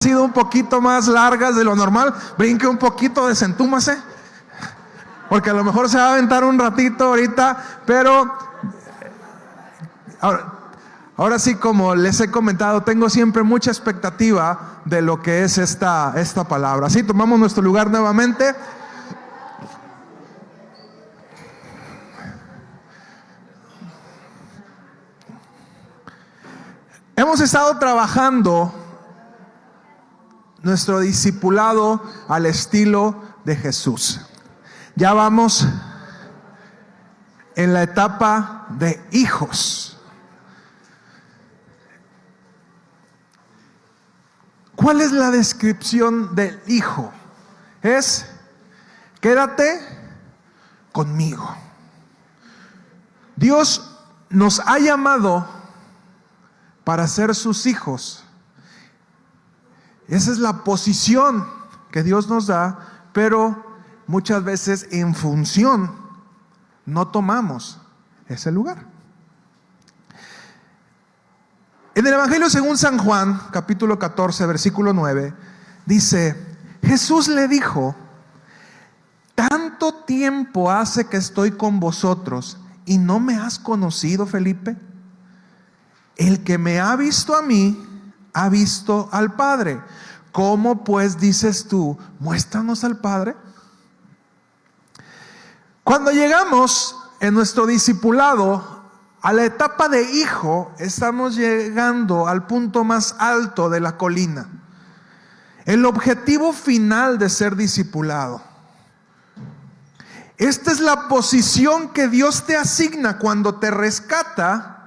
sido un poquito más largas de lo normal, brinque un poquito, desentúmase, porque a lo mejor se va a aventar un ratito ahorita, pero ahora sí, como les he comentado, tengo siempre mucha expectativa de lo que es esta palabra. Así tomamos nuestro lugar nuevamente. Hemos estado trabajando nuestro discipulado al estilo de Jesús. Ya vamos en la etapa de hijos. ¿Cuál es la descripción del hijo? Es: quédate conmigo. Dios nos ha llamado para ser sus hijos. Esa es la posición que Dios nos da, pero muchas veces en función no tomamos ese lugar. En el Evangelio según San Juan, capítulo 14, versículo 9, dice: Jesús le dijo: ¿tanto tiempo hace que estoy con vosotros y no me has conocido, Felipe? El que me ha visto a mí, ha visto al Padre. ¿Cómo pues dices tú, muéstranos al Padre? Cuando llegamos en nuestro discipulado a la etapa de hijo, estamos llegando al punto más alto de la colina. El objetivo final de ser discipulado. Esta es la posición que Dios te asigna cuando te rescata,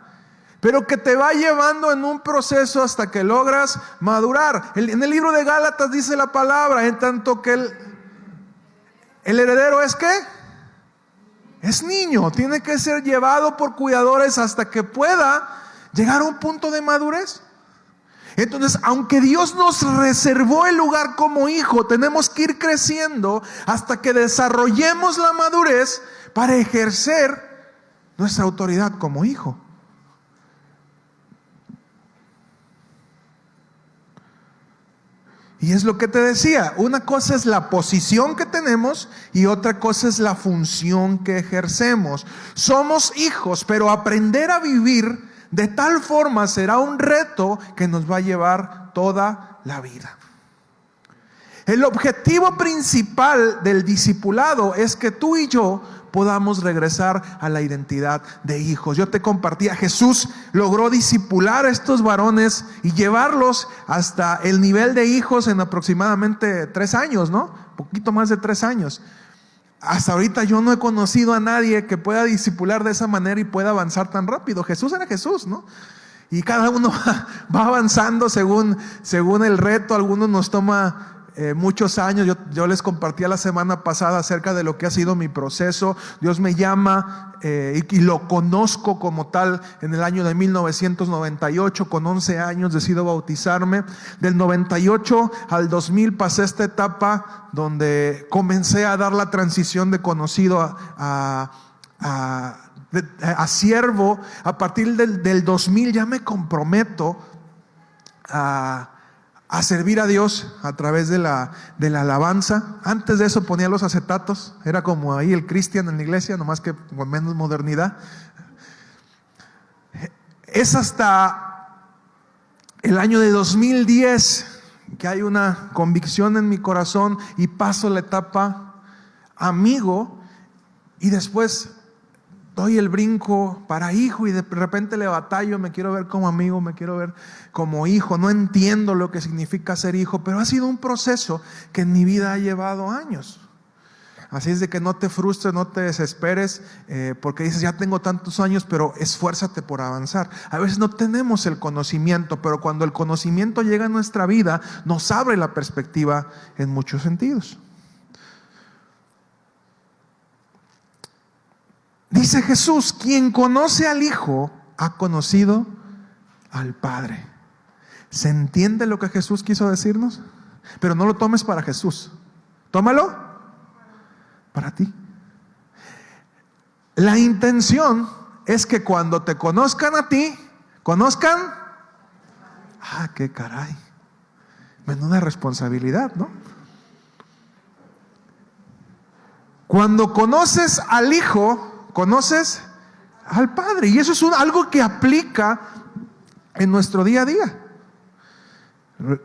pero que te va llevando en un proceso hasta que logras madurar. En el libro de Gálatas dice la palabra, en tanto que el heredero es ¿qué? Es niño, tiene que ser llevado por cuidadores hasta que pueda llegar a un punto de madurez. Entonces, aunque Dios nos reservó el lugar como hijo, tenemos que ir creciendo hasta que desarrollemos la madurez para ejercer nuestra autoridad como hijo. Y es lo que te decía, una cosa es la posición que tenemos y otra cosa es la función que ejercemos. Somos hijos, pero aprender a vivir de tal forma será un reto que nos va a llevar toda la vida. El objetivo principal del discipulado es que tú y yo podamos regresar a la identidad de hijos. Yo te compartía, Jesús logró discipular a estos varones y llevarlos hasta el nivel de hijos en aproximadamente 3 años, ¿no? Poquito más de 3 años. Hasta ahorita yo no he conocido a nadie que pueda discipular de esa manera y pueda avanzar tan rápido. Jesús era Jesús, ¿no? Y cada uno va avanzando según el reto. Algunos nos toma muchos años. Yo les compartía la semana pasada acerca de lo que ha sido mi proceso. Dios me llama y lo conozco como tal en el año de 1998. Con 11 años decido bautizarme. Del 98 al 2000 pasé esta etapa donde comencé a dar la transición de conocido a siervo. A partir del 2000 ya me comprometo a servir a Dios a través de la alabanza. Antes de eso ponía los acetatos, era como ahí el Cristian en la iglesia, nomás que con menos modernidad. Es hasta el año de 2010 que hay una convicción en mi corazón y paso la etapa amigo, y después doy el brinco para hijo y de repente le batallo. Me quiero ver como amigo, me quiero ver como hijo. No entiendo lo que significa ser hijo, pero ha sido un proceso que en mi vida ha llevado años. Así es de que no te frustres, no te desesperes, porque dices, ya tengo tantos años, pero esfuérzate por avanzar. A veces no tenemos el conocimiento, pero cuando el conocimiento llega a nuestra vida, nos abre la perspectiva en muchos sentidos. Dice Jesús: quien conoce al Hijo ha conocido al Padre. ¿Se entiende lo que Jesús quiso decirnos? Pero no lo tomes para Jesús, tómalo para ti. La intención es que cuando te conozcan a ti, conozcan, qué caray, Menuda responsabilidad, ¿no? Cuando conoces al Hijo, conoces al Padre. Y eso es algo que aplica en nuestro día a día.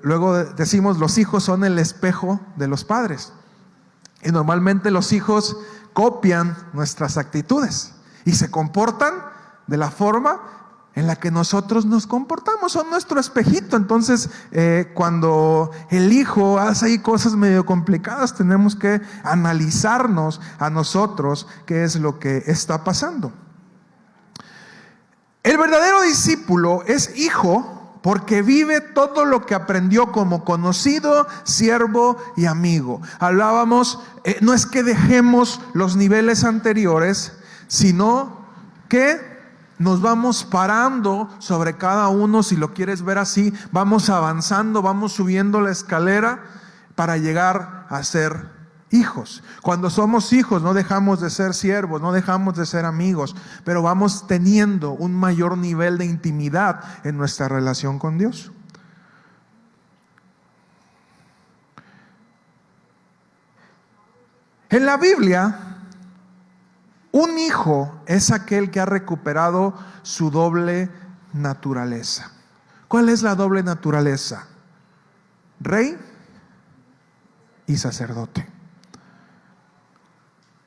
Luego decimos, los hijos son el espejo de los padres. Y normalmente los hijos copian nuestras actitudes y se comportan de la forma en la que nosotros nos comportamos. Son nuestro espejito. Entonces, cuando el hijo hace ahí cosas medio complicadas, tenemos que analizarnos a nosotros qué es lo que está pasando. El verdadero discípulo es hijo porque vive todo lo que aprendió como conocido, siervo y amigo. Hablábamos, no es que dejemos los niveles anteriores, sino que nos vamos parando sobre cada uno. Si lo quieres ver así, vamos avanzando, vamos subiendo la escalera para llegar a ser hijos. Cuando somos hijos no dejamos de ser siervos, no dejamos de ser amigos, pero vamos teniendo un mayor nivel de intimidad en nuestra relación con Dios. En la Biblia, un hijo es aquel que ha recuperado su doble naturaleza. ¿Cuál es la doble naturaleza? Rey y sacerdote.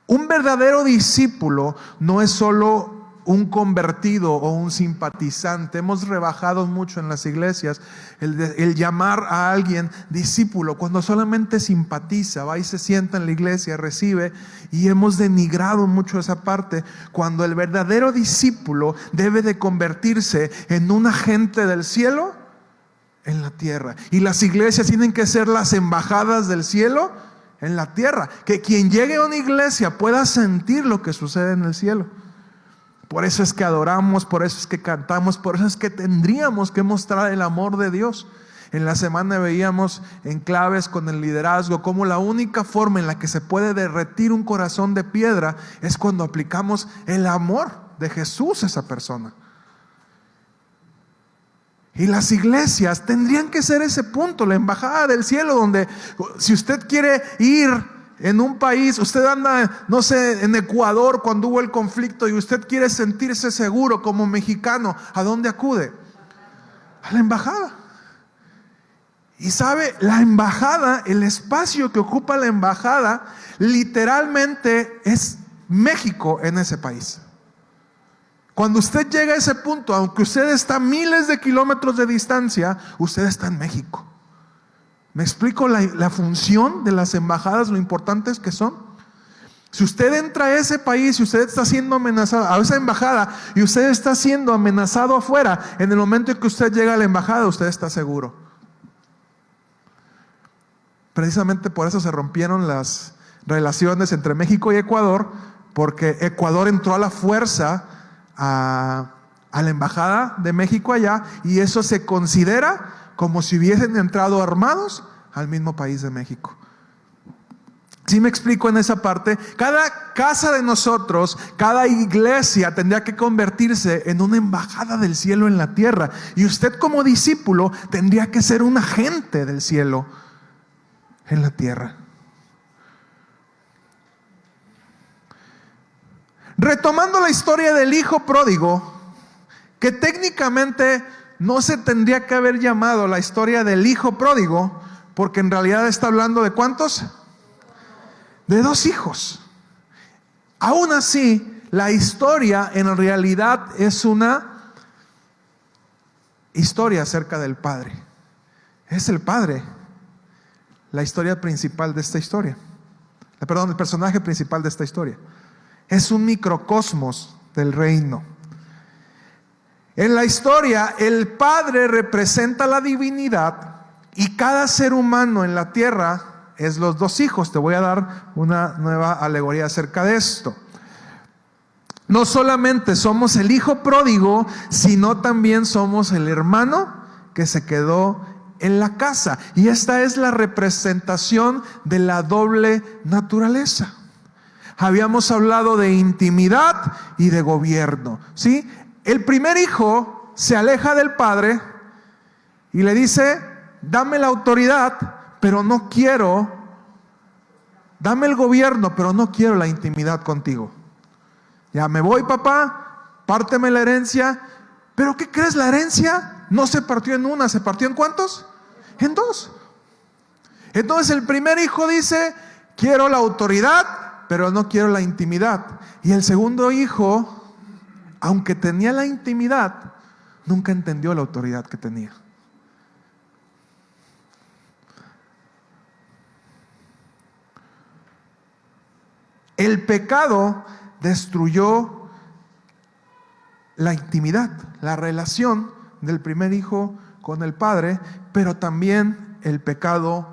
Un verdadero discípulo no es solo un convertido o un simpatizante. Hemos rebajado mucho en las iglesias el llamar a alguien discípulo cuando solamente simpatiza, va y se sienta en la iglesia, recibe, y hemos denigrado mucho esa parte, cuando el verdadero discípulo debe de convertirse en un agente del cielo en la tierra. Y las iglesias tienen que ser las embajadas del cielo en la tierra, que quien llegue a una iglesia pueda sentir lo que sucede en el cielo. Por eso es que adoramos, por eso es que cantamos, por eso es que tendríamos que mostrar el amor de Dios. En la semana veíamos en claves con el liderazgo cómo la única forma en la que se puede derretir un corazón de piedra es cuando aplicamos el amor de Jesús a esa persona. Y las iglesias tendrían que ser ese punto, la embajada del cielo, donde si usted quiere ir en un país, usted anda, no sé, en Ecuador cuando hubo el conflicto y usted quiere sentirse seguro como mexicano, ¿a dónde acude? A la embajada. Y sabe, la embajada, el espacio que ocupa la embajada, literalmente es México en ese país. Cuando usted llega a ese punto, aunque usted está a miles de kilómetros de distancia, usted está en México. ¿Me explico la función de las embajadas, lo importantes que son? Si usted entra a ese país y usted está siendo amenazado, a esa embajada, y usted está siendo amenazado afuera, en el momento en que usted llega a la embajada, usted está seguro. Precisamente por eso se rompieron las relaciones entre México y Ecuador, porque Ecuador entró a la fuerza a la embajada de México allá, y eso se considera como si hubiesen entrado armados al mismo país de México. ¿Sí me explico en esa parte? Cada casa de nosotros, cada iglesia tendría que convertirse en una embajada del cielo en la tierra, y usted como discípulo tendría que ser un agente del cielo en la tierra. Retomando la historia del hijo pródigo, que técnicamente no se tendría que haber llamado la historia del hijo pródigo, porque en realidad está hablando de ¿cuántos? De 2 hijos. Aún así, la historia en realidad es una historia acerca del Padre. Es el Padre la historia principal de esta historia. Perdón, el personaje principal de esta historia. Es un microcosmos del reino. En la historia, el Padre representa la divinidad y cada ser humano en la tierra es los 2 hijos. Te voy a dar una nueva alegoría acerca de esto. No solamente somos el hijo pródigo, sino también somos el hermano que se quedó en la casa. Y esta es la representación de la doble naturaleza. Habíamos hablado de intimidad y de gobierno, ¿sí? El primer hijo se aleja del padre y le dice: dame la autoridad, pero no quiero, dame el gobierno, pero no quiero la intimidad contigo. Ya me voy, papá, párteme la herencia. ¿Pero qué crees? La herencia no se partió en una, ¿se partió en cuántos? En dos. Entonces el primer hijo dice, quiero la autoridad, pero no quiero la intimidad. Y el segundo hijo, aunque tenía la intimidad, nunca entendió la autoridad que tenía. El pecado destruyó la intimidad, la relación del primer hijo con el padre, pero también el pecado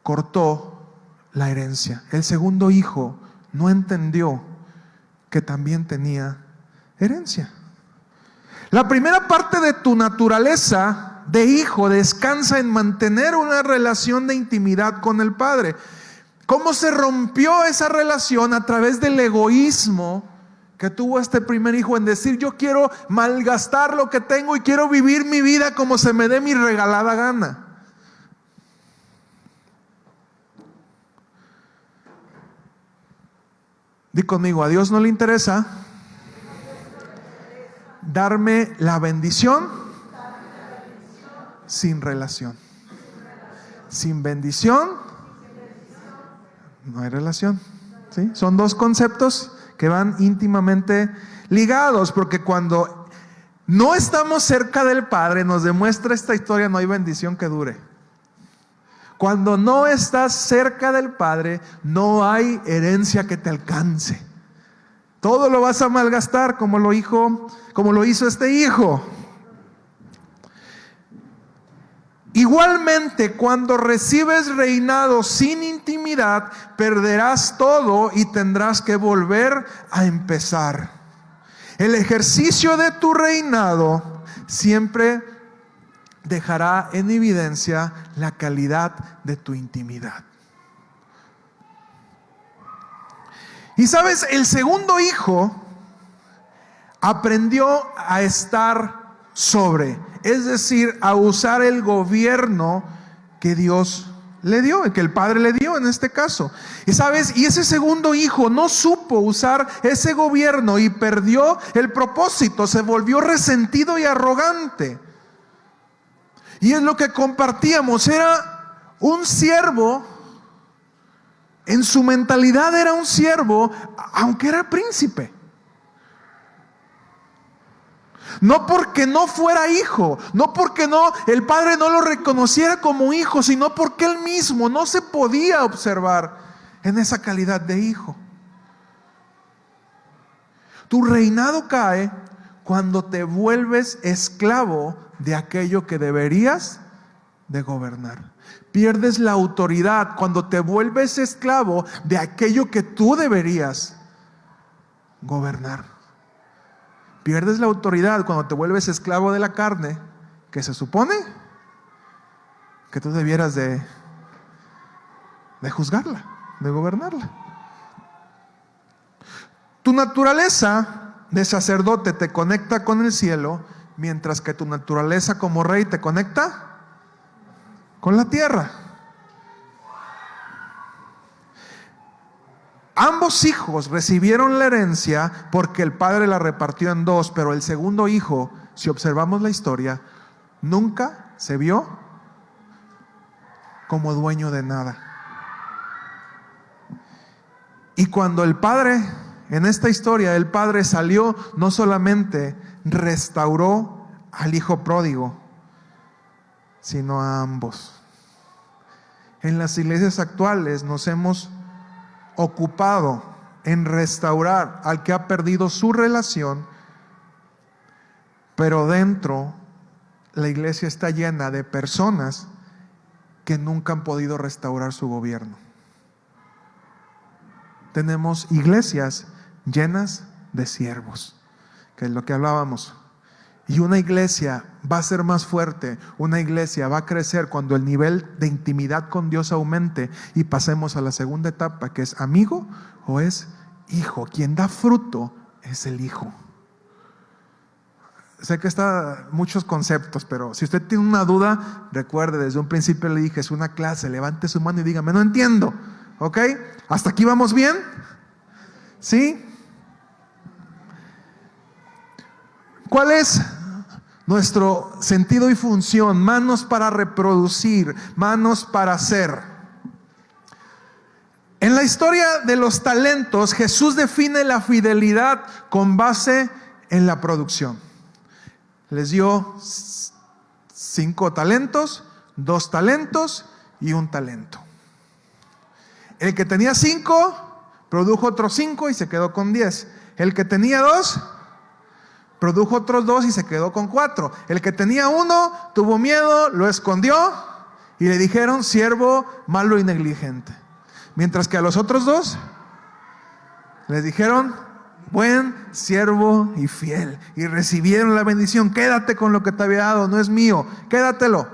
cortó la herencia. El segundo hijo no entendió que también tenía herencia. La primera parte de tu naturaleza de hijo descansa en mantener una relación de intimidad con el padre. ¿Cómo se rompió esa relación? A través del egoísmo que tuvo este primer hijo en decir, yo quiero malgastar lo que tengo y quiero vivir mi vida como se me dé mi regalada gana. Di conmigo, a Dios no le interesa darme la bendición sin relación. Sin bendición no hay relación. ¿Sí? Son dos conceptos que van íntimamente ligados, porque cuando no estamos cerca del Padre, nos demuestra esta historia, no hay bendición que dure. Cuando no estás cerca del Padre, no hay herencia que te alcance. Todo lo vas a malgastar como lo hizo este hijo. Igualmente, cuando recibes reinado sin intimidad, perderás todo y tendrás que volver a empezar. El ejercicio de tu reinado siempre dejará en evidencia la calidad de tu intimidad. Y sabes, el segundo hijo aprendió a estar sobre, es decir, a usar el gobierno que Dios le dio, que el Padre le dio en este caso. Y sabes, y ese segundo hijo no supo usar ese gobierno y perdió el propósito, se volvió resentido y arrogante. Y es lo que compartíamos, era un siervo, en su mentalidad era un siervo, aunque era príncipe. No porque no fuera hijo, no porque el padre no lo reconociera como hijo, sino porque él mismo no se podía observar en esa calidad de hijo. Tu reinado cae cuando te vuelves esclavo de aquello que deberías de gobernar. Pierdes la autoridad cuando te vuelves esclavo de aquello que tú deberías gobernar. Pierdes la autoridad cuando te vuelves esclavo de la carne, que se supone que tú debieras de juzgarla, de gobernarla. Tu naturaleza de sacerdote te conecta con el cielo, mientras que tu naturaleza como rey te conecta con la tierra. Ambos hijos recibieron la herencia porque el padre la repartió en dos, pero el segundo hijo, si observamos la historia, nunca se vio como dueño de nada. Y cuando el padre, en esta historia, el padre salió, no solamente restauró al hijo pródigo, sino a ambos. En las iglesias actuales nos hemos ocupado en restaurar al que ha perdido su relación, pero dentro la iglesia está llena de personas que nunca han podido restaurar su gobierno. Tenemos iglesias llenas de siervos, que es lo que hablábamos. Y una iglesia va a ser más fuerte, una iglesia va a crecer cuando el nivel de intimidad con Dios aumente y pasemos a la segunda etapa, que es amigo o es hijo. Quien da fruto es el hijo. sé que está muchos conceptos, pero si usted tiene una duda, recuerde, desde un principio le dije, es una clase, levante su mano y dígame, no entiendo, ¿ok? ¿Hasta aquí vamos bien? ¿Sí? ¿Cuál es nuestro sentido y función? Manos para reproducir, manos para hacer. En la historia de los talentos, Jesús define la fidelidad con base en la producción. Les dio 5 talentos, 2 talentos y 1 talento. El que tenía 5, produjo otros 5 y se quedó con 10. El que tenía 2, produjo otros 2 y se quedó con 4. El que tenía 1, tuvo miedo, lo escondió y le dijeron, siervo malo y negligente. Mientras que a los otros 2 les dijeron, buen siervo y fiel. Y recibieron la bendición. Quédate con lo que te había dado, no es mío, quédatelo.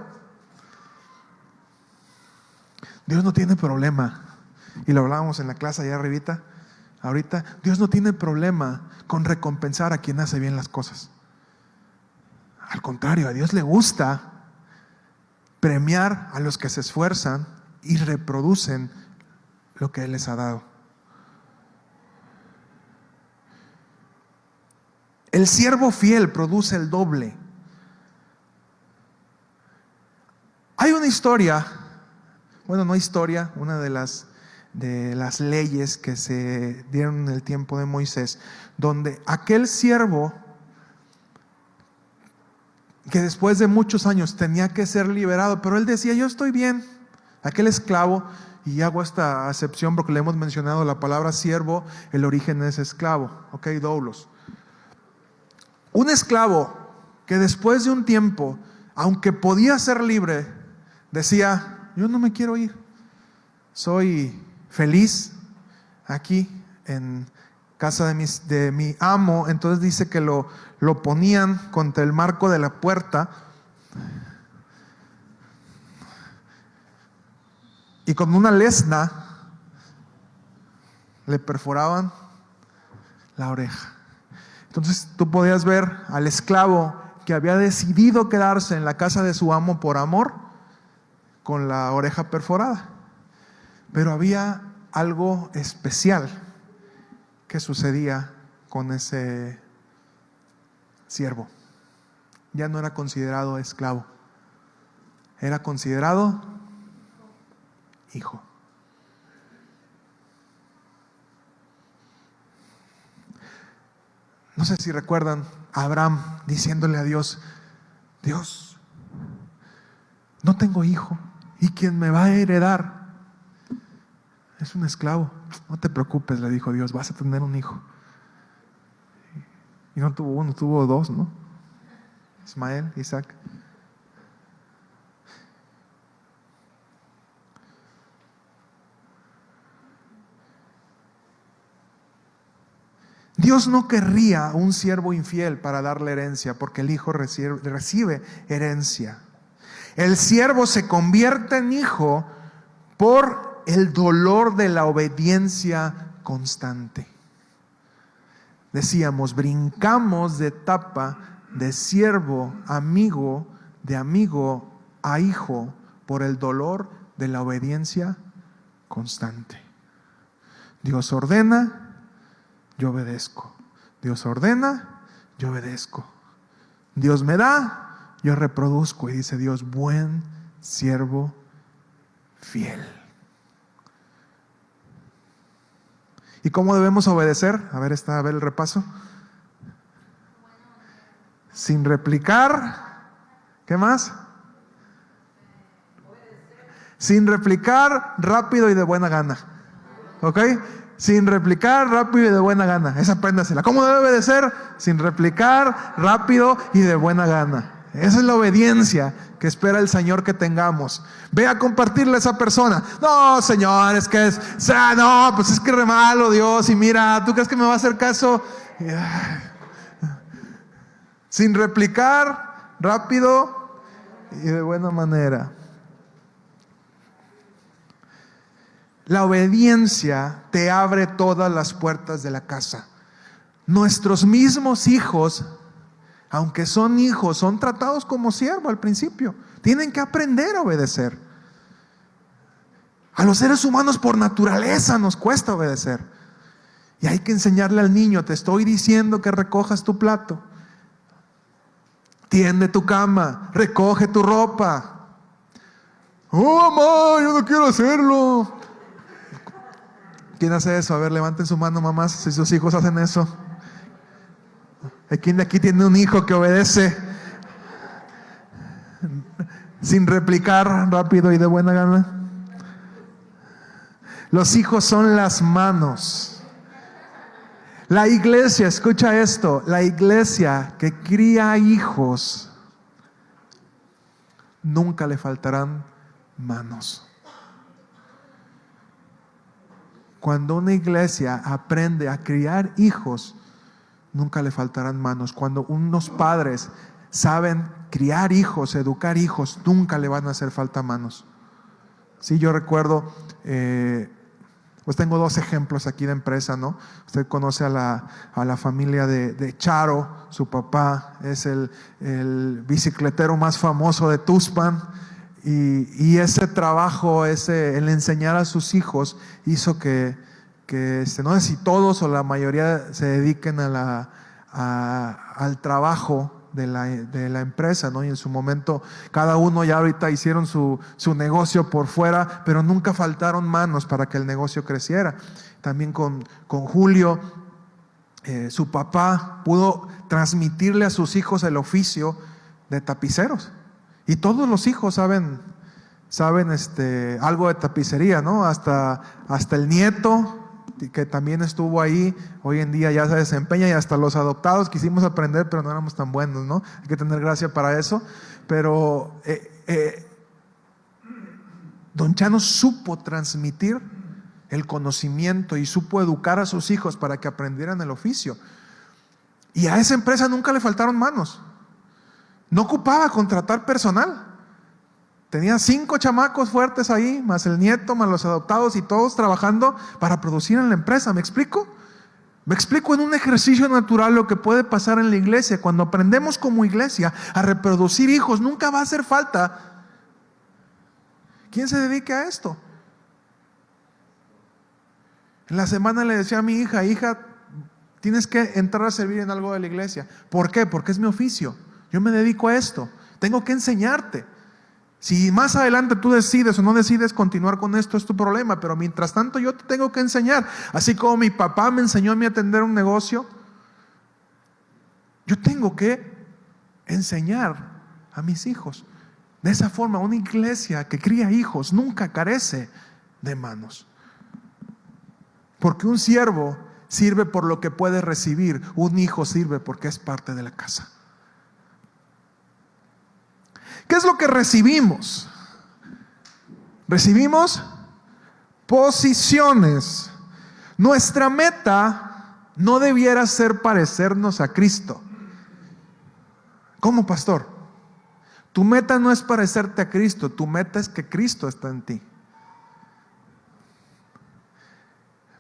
Dios no tiene problema, y lo hablábamos en la clase allá arribita, ahorita, Dios no tiene problema con recompensar a quien hace bien las cosas. Al contrario, a Dios le gusta premiar a los que se esfuerzan y reproducen lo que Él les ha dado. El siervo fiel produce el doble. Hay una historia, bueno, no historia, una de las leyes que se dieron en el tiempo de Moisés, donde aquel siervo que después de muchos años tenía que ser liberado, pero él decía, yo estoy bien. Aquel esclavo, y hago esta acepción porque le hemos mencionado la palabra siervo, el origen es esclavo, ok, doulos. Un esclavo que después de un tiempo, aunque podía ser libre, decía, yo no me quiero ir, soy feliz aquí en casa de mi amo. Entonces dice que lo ponían contra el marco de la puerta y con una lesna le perforaban la oreja. Entonces tú podías ver al esclavo que había decidido quedarse en la casa de su amo por amor, con la oreja perforada. Pero había algo especial que sucedía con ese siervo. Ya no era considerado esclavo, era considerado hijo. No sé si recuerdan a Abraham diciéndole a Dios, Dios, no tengo hijo, y quien me va a heredar es un esclavo. No te preocupes, le dijo Dios, vas a tener un hijo. Y no tuvo uno, tuvo 2, ¿no? Ismael, Isaac. Dios no querría un siervo infiel para darle herencia, porque el hijo recibe herencia. El siervo se convierte en hijo por el dolor de la obediencia constante. Decíamos, brincamos de etapa de siervo, amigo, de amigo a hijo, por el dolor de la obediencia constante. Dios ordena, yo obedezco. Dios ordena, yo obedezco. Dios me da, yo reproduzco. Y dice Dios, buen siervo fiel. ¿Y cómo debemos obedecer? A ver el repaso. Sin replicar. ¿Qué más? Sin replicar, rápido y de buena gana. ¿Ok? Sin replicar, rápido y de buena gana. Esa apréndasela. ¿Cómo debe obedecer? Sin replicar, rápido y de buena gana. Esa es la obediencia que espera el Señor que tengamos. Ve a compartirle a esa persona. No, Señor, es que no, pues es que re malo Dios. Y mira, ¿tú crees que me va a hacer caso? Sin replicar, rápido y de buena manera. La obediencia te abre todas las puertas de la casa. Nuestros mismos hijos aunque son hijos, son tratados como siervo al principio. Tienen que aprender a obedecer. A los seres humanos por naturaleza nos cuesta obedecer. Y hay que enseñarle al niño: te estoy diciendo que recojas tu plato, tiende tu cama, recoge tu ropa. Oh, mamá, yo no quiero hacerlo. ¿Quién hace eso? A ver, levanten su mano, mamás, si sus hijos hacen eso. ¿Quién de aquí tiene un hijo que obedece sin replicar, rápido y de buena gana? Los hijos son las manos. La iglesia, escucha esto, la iglesia que cría hijos, nunca le faltarán manos. Cuando una iglesia aprende a criar hijos, nunca le faltarán manos. Cuando unos padres saben criar hijos, educar hijos, nunca le van a hacer falta manos. Sí, yo recuerdo, pues tengo 2 ejemplos aquí de empresa, ¿no? Usted conoce a la familia de Charo. Su papá es el bicicletero más famoso de Tuxpan. Y ese trabajo, el enseñar a sus hijos, hizo que no sé si todos o la mayoría se dediquen al trabajo de la empresa, ¿no? Y en su momento cada uno ya ahorita hicieron su negocio por fuera, pero nunca faltaron manos para que el negocio creciera. También con Julio, su papá pudo transmitirle a sus hijos el oficio de tapiceros. Y todos los hijos saben algo de tapicería, ¿no? Hasta el nieto, que también estuvo ahí, hoy en día ya se desempeña, y hasta los adoptados quisimos aprender, pero no éramos tan buenos, ¿no? Hay que tener gracia para eso. Pero don Chano supo transmitir el conocimiento y supo educar a sus hijos para que aprendieran el oficio. Y a esa empresa nunca le faltaron manos. No ocupaba contratar personal. Tenía 5 chamacos fuertes ahí, más el nieto, más los adoptados, y todos trabajando para producir en la empresa. ¿Me explico? Me explico en un ejercicio natural lo que puede pasar en la iglesia. Cuando aprendemos como iglesia a reproducir hijos, nunca va a hacer falta quien se dedique a esto. En la semana le decía a mi hija: hija, tienes que entrar a servir en algo de la iglesia. ¿Por qué? Porque es mi oficio. Yo me dedico a esto. Tengo que enseñarte. Si más adelante tú decides o no decides continuar con esto, es tu problema. Pero mientras tanto yo te tengo que enseñar. Así como mi papá me enseñó a mí a atender un negocio, yo tengo que enseñar a mis hijos. De esa forma, una iglesia que cría hijos nunca carece de manos. Porque un siervo sirve por lo que puede recibir. Un hijo sirve porque es parte de la casa. ¿Qué es lo que recibimos? Recibimos posiciones. Nuestra meta no debiera ser parecernos a Cristo. ¿Cómo, pastor? Tu meta no es parecerte a Cristo, tu meta es que Cristo está en ti.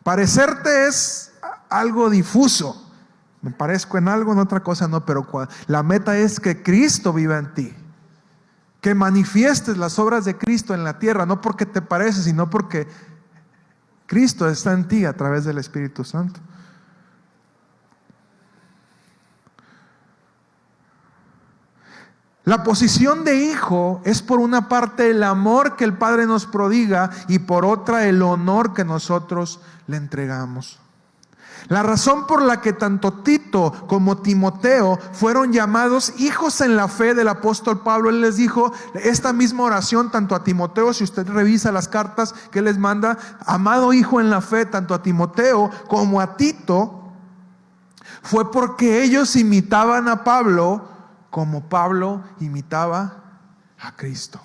Parecerte es algo difuso. Me parezco en algo, en otra cosa no, pero la meta es que Cristo viva en ti. Que manifiestes las obras de Cristo en la tierra, no porque te pareces, sino porque Cristo está en ti a través del Espíritu Santo. La posición de hijo es por una parte el amor que el Padre nos prodiga y por otra el honor que nosotros le entregamos. La razón por la que tanto Tito como Timoteo fueron llamados hijos en la fe del apóstol Pablo, él les dijo esta misma oración tanto a Timoteo, si usted revisa las cartas que les manda: amado hijo en la fe, tanto a Timoteo como a Tito, fue porque ellos imitaban a Pablo como Pablo imitaba a Cristo.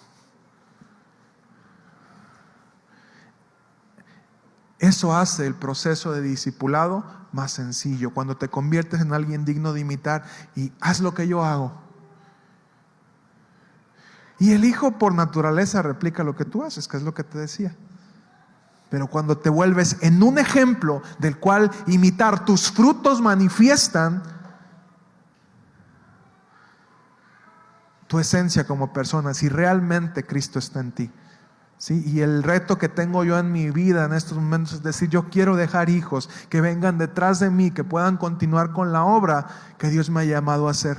Eso hace el proceso de discipulado más sencillo. Cuando te conviertes en alguien digno de imitar y haz lo que yo hago. Y el hijo por naturaleza replica lo que tú haces, que es lo que te decía. Pero cuando te vuelves en un ejemplo del cual imitar, tus frutos manifiestan, tu esencia como persona, si realmente Cristo está en ti. ¿Sí? Y el reto que tengo yo en mi vida en estos momentos es decir, yo quiero dejar hijos que vengan detrás de mí, que puedan continuar con la obra que Dios me ha llamado a hacer,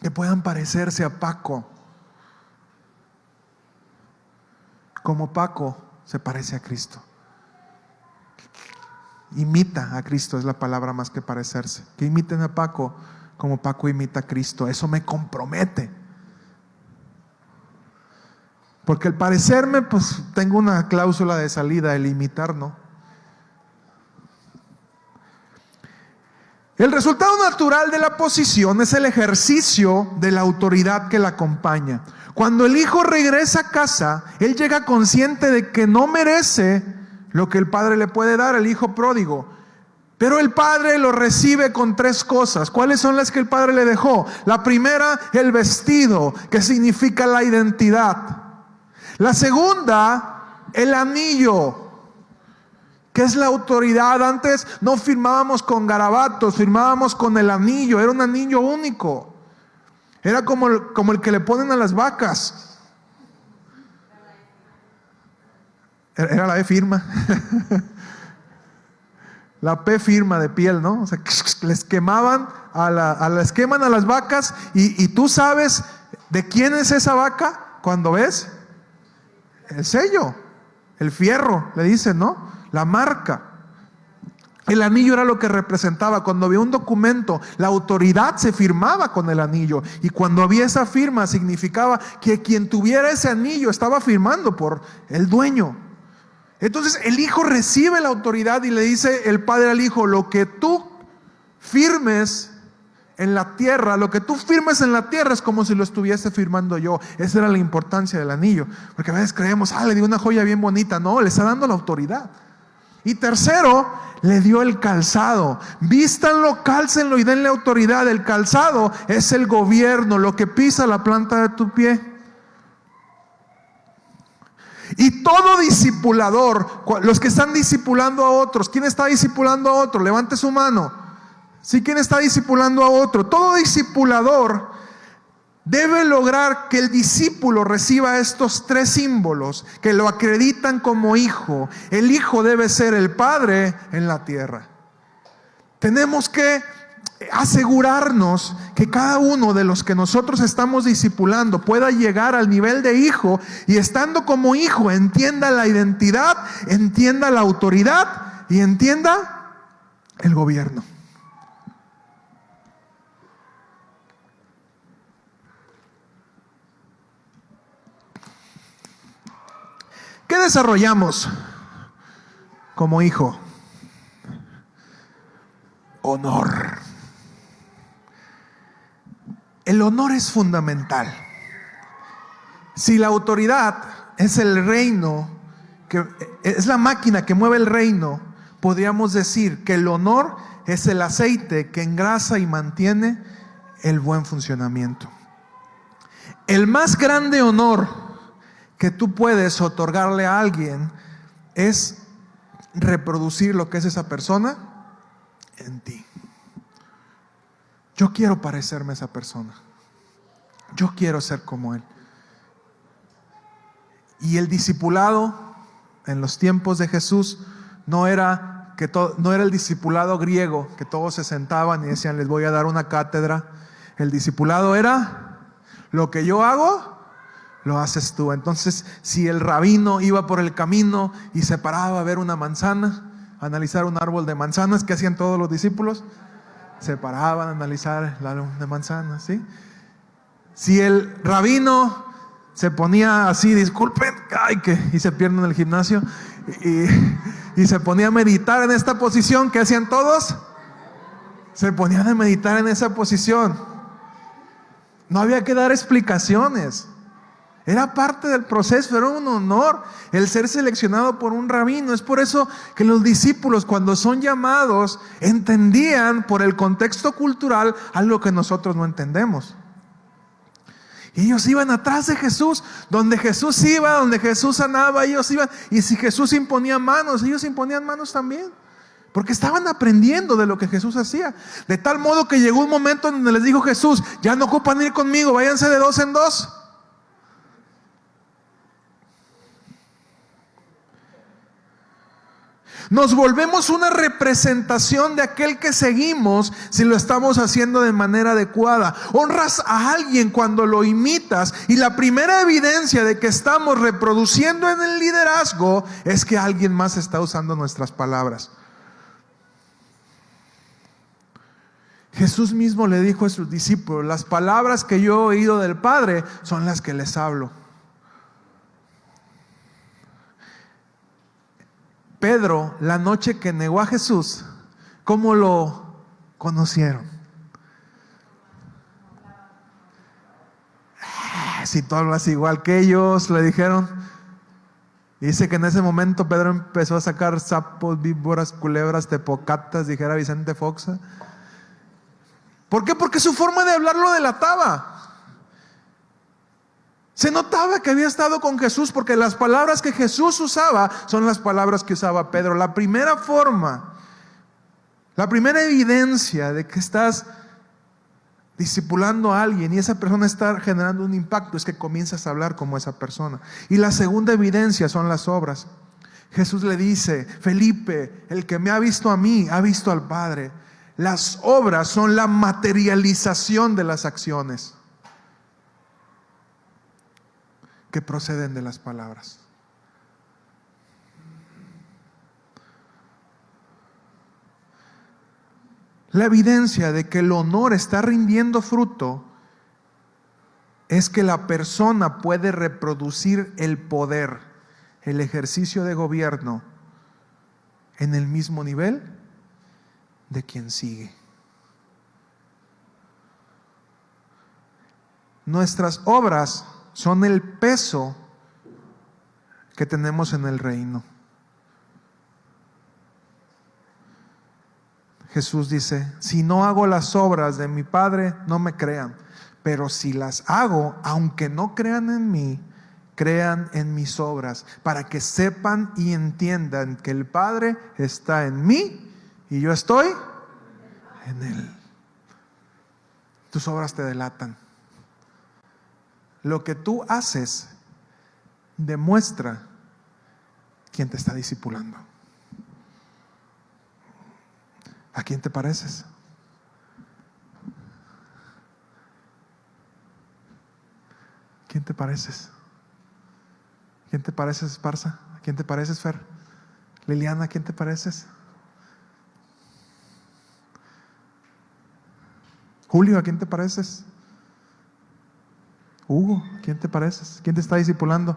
que puedan parecerse a Paco, como Paco se parece a Cristo. Imita a Cristo es la palabra más que parecerse. Que imiten a Paco como Paco imita a Cristo. Eso me compromete. Porque el parecerme, pues tengo una cláusula de salida, el imitar no. El resultado natural de la posición es el ejercicio de la autoridad que la acompaña. Cuando el hijo regresa a casa, él llega consciente de que no merece lo que el padre le puede dar, el hijo pródigo. Pero el padre lo recibe con 3 cosas. ¿Cuáles son las que el padre le dejó? La primera, el vestido, que significa la identidad. La segunda, el anillo, que es la autoridad. Antes no firmábamos con garabatos, firmábamos con el anillo. Era un anillo único. Era como el que le ponen a las vacas. Era la E firma. La P firma de piel, ¿no? O sea, les quemaban les queman a las vacas y tú sabes de quién es esa vaca cuando ves el sello, el fierro, le dicen, ¿no? La marca. El anillo era lo que representaba. Cuando había un documento, la autoridad se firmaba con el anillo. Y cuando había esa firma, significaba que quien tuviera ese anillo estaba firmando por el dueño. Entonces el hijo recibe la autoridad y le dice el padre al hijo: lo que tú firmes en la tierra, lo que tú firmes en la tierra es como si lo estuviese firmando yo. Esa era la importancia del anillo. Porque a veces creemos, le dio una joya bien bonita. No, le está dando la autoridad. Y tercero, le dio el calzado. Vístanlo, cálcenlo y denle autoridad. El calzado es el gobierno, lo que pisa la planta de tu pie. Y todo discipulador, los que están discipulando a otros, ¿quién está discipulando a otro? Levante su mano. ¿Sí? ¿Quién está discipulando a otro? Todo discipulador debe lograr que el discípulo reciba estos 3 símbolos que lo acreditan como hijo. El hijo debe ser el padre en la tierra. Tenemos que asegurarnos que cada uno de los que nosotros estamos discipulando pueda llegar al nivel de hijo, y estando como hijo entienda la identidad, entienda la autoridad y entienda el gobierno. ¿Qué desarrollamos como hijo? Honor. El honor es fundamental. Si la autoridad es el reino, que es la máquina que mueve el reino, podríamos decir que el honor es el aceite que engrasa y mantiene el buen funcionamiento. El más grande honor que tú puedes otorgarle a alguien es reproducir lo que es esa persona en ti. Yo quiero parecerme a esa persona. Yo quiero ser como él. Y el discipulado en los tiempos de Jesús no era el discipulado griego, que todos se sentaban y decían: les voy a dar una cátedra. El discipulado era: lo que yo hago, lo haces tú. Entonces, si el rabino iba por el camino y se paraba a ver una manzana, a analizar un árbol de manzanas, ¿qué hacían todos los discípulos? Se paraban a analizar el árbol de manzanas, ¿sí? Si el rabino se ponía así, disculpen, y se pierde en el gimnasio, y se ponía a meditar en esta posición, ¿qué hacían todos? Se ponían a meditar en esa posición. No había que dar explicaciones. Era parte del proceso, era un honor el ser seleccionado por un rabino. Es por eso que los discípulos, cuando son llamados, entendían por el contexto cultural algo que nosotros no entendemos. Y ellos iban atrás de Jesús, donde Jesús iba, donde Jesús sanaba, ellos iban. Y si Jesús imponía manos, ellos imponían manos también. Porque estaban aprendiendo de lo que Jesús hacía. De tal modo que llegó un momento en donde les dijo Jesús: ya no ocupan ir conmigo, váyanse de 2 en 2. Nos volvemos una representación de aquel que seguimos si lo estamos haciendo de manera adecuada. Honras a alguien cuando lo imitas, y la primera evidencia de que estamos reproduciendo en el liderazgo es que alguien más está usando nuestras palabras. Jesús mismo le dijo a sus discípulos: las palabras que yo he oído del Padre son las que les hablo. Pedro, la noche que negó a Jesús, ¿cómo lo conocieron? Si tú hablas igual que ellos, le dijeron. Dice que en ese momento Pedro empezó a sacar sapos, víboras, culebras, tepocatas, dijera Vicente Fox. ¿Por qué? Porque su forma de hablar lo delataba. Se notaba que había estado con Jesús, porque las palabras que Jesús usaba son las palabras que usaba Pedro. La primera forma, la primera evidencia de que estás discipulando a alguien y esa persona está generando un impacto es que comienzas a hablar como esa persona. Y la segunda evidencia son las obras. Jesús le dice: Felipe, el que me ha visto a mí, ha visto al Padre. Las obras son la materialización de las acciones que proceden de las palabras. La evidencia de que el honor está rindiendo fruto es que la persona puede reproducir el poder, el ejercicio de gobierno en el mismo nivel de quien sigue. Nuestras obras son el peso que tenemos en el reino. Jesús dice: si no hago las obras de mi Padre, no me crean. Pero si las hago, aunque no crean en mí, crean en mis obras, para que sepan y entiendan que el Padre está en mí y yo estoy en Él. Tus obras te delatan. Lo que tú haces demuestra quién te está discipulando. ¿A quién te pareces? ¿Quién te pareces? ¿Quién te pareces, Esparza? ¿A quién te pareces, Fer? Liliana, ¿a quién te pareces? Julio, ¿a quién te pareces? Hugo, ¿a quién te pareces? ¿Quién te está discipulando?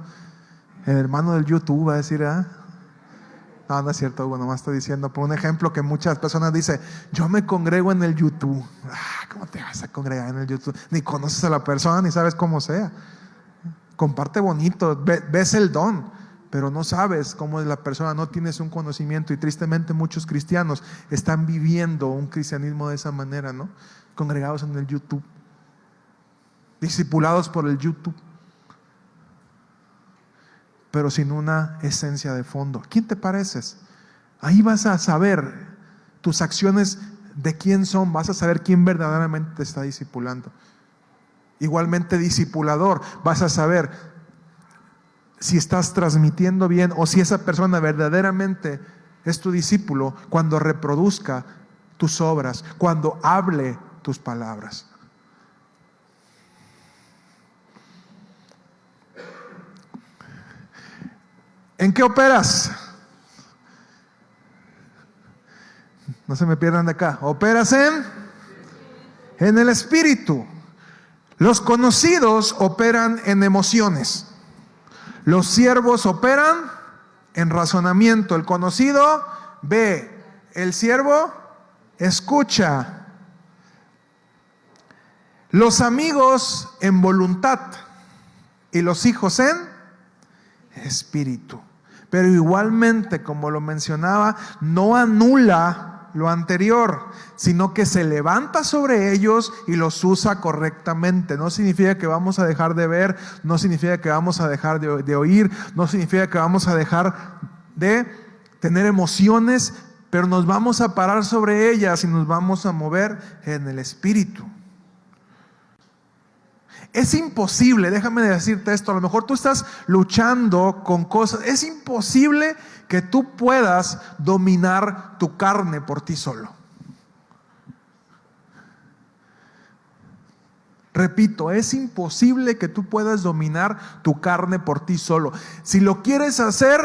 El hermano del YouTube va a decir: no, no es cierto, Hugo, nomás estoy diciendo por un ejemplo que muchas personas dicen: yo me congrego en el YouTube. ¿Cómo te vas a congregar en el YouTube? Ni conoces a la persona, ni sabes cómo sea. Comparte bonito, ves el don, pero no sabes cómo es la persona, no tienes un conocimiento. Y tristemente muchos cristianos están viviendo un cristianismo de esa manera, ¿no? Congregados en el YouTube, discipulados por el YouTube, pero sin una esencia de fondo. ¿Quién te pareces? Ahí vas a saber tus acciones de quién son, vas a saber quién verdaderamente te está discipulando. Igualmente discipulador, vas a saber si estás transmitiendo bien o si esa persona verdaderamente es tu discípulo cuando reproduzca tus obras, cuando hable tus palabras. ¿En qué operas? No se me pierdan de acá. ¿Operas en el espíritu? Los conocidos operan en emociones. Los siervos operan en razonamiento. El conocido ve, el siervo escucha. Los amigos en voluntad y los hijos en espíritu. Pero igualmente, como lo mencionaba, no anula lo anterior, sino que se levanta sobre ellos y los usa correctamente. No significa que vamos a dejar de ver, no significa que vamos a dejar de oír, no significa que vamos a dejar de tener emociones, pero nos vamos a parar sobre ellas y nos vamos a mover en el Espíritu. Es imposible, déjame decirte esto, a lo mejor tú estás luchando con cosas, es imposible que tú puedas dominar tu carne por ti solo. Repito, es imposible que tú puedas dominar tu carne por ti solo. Si lo quieres hacer,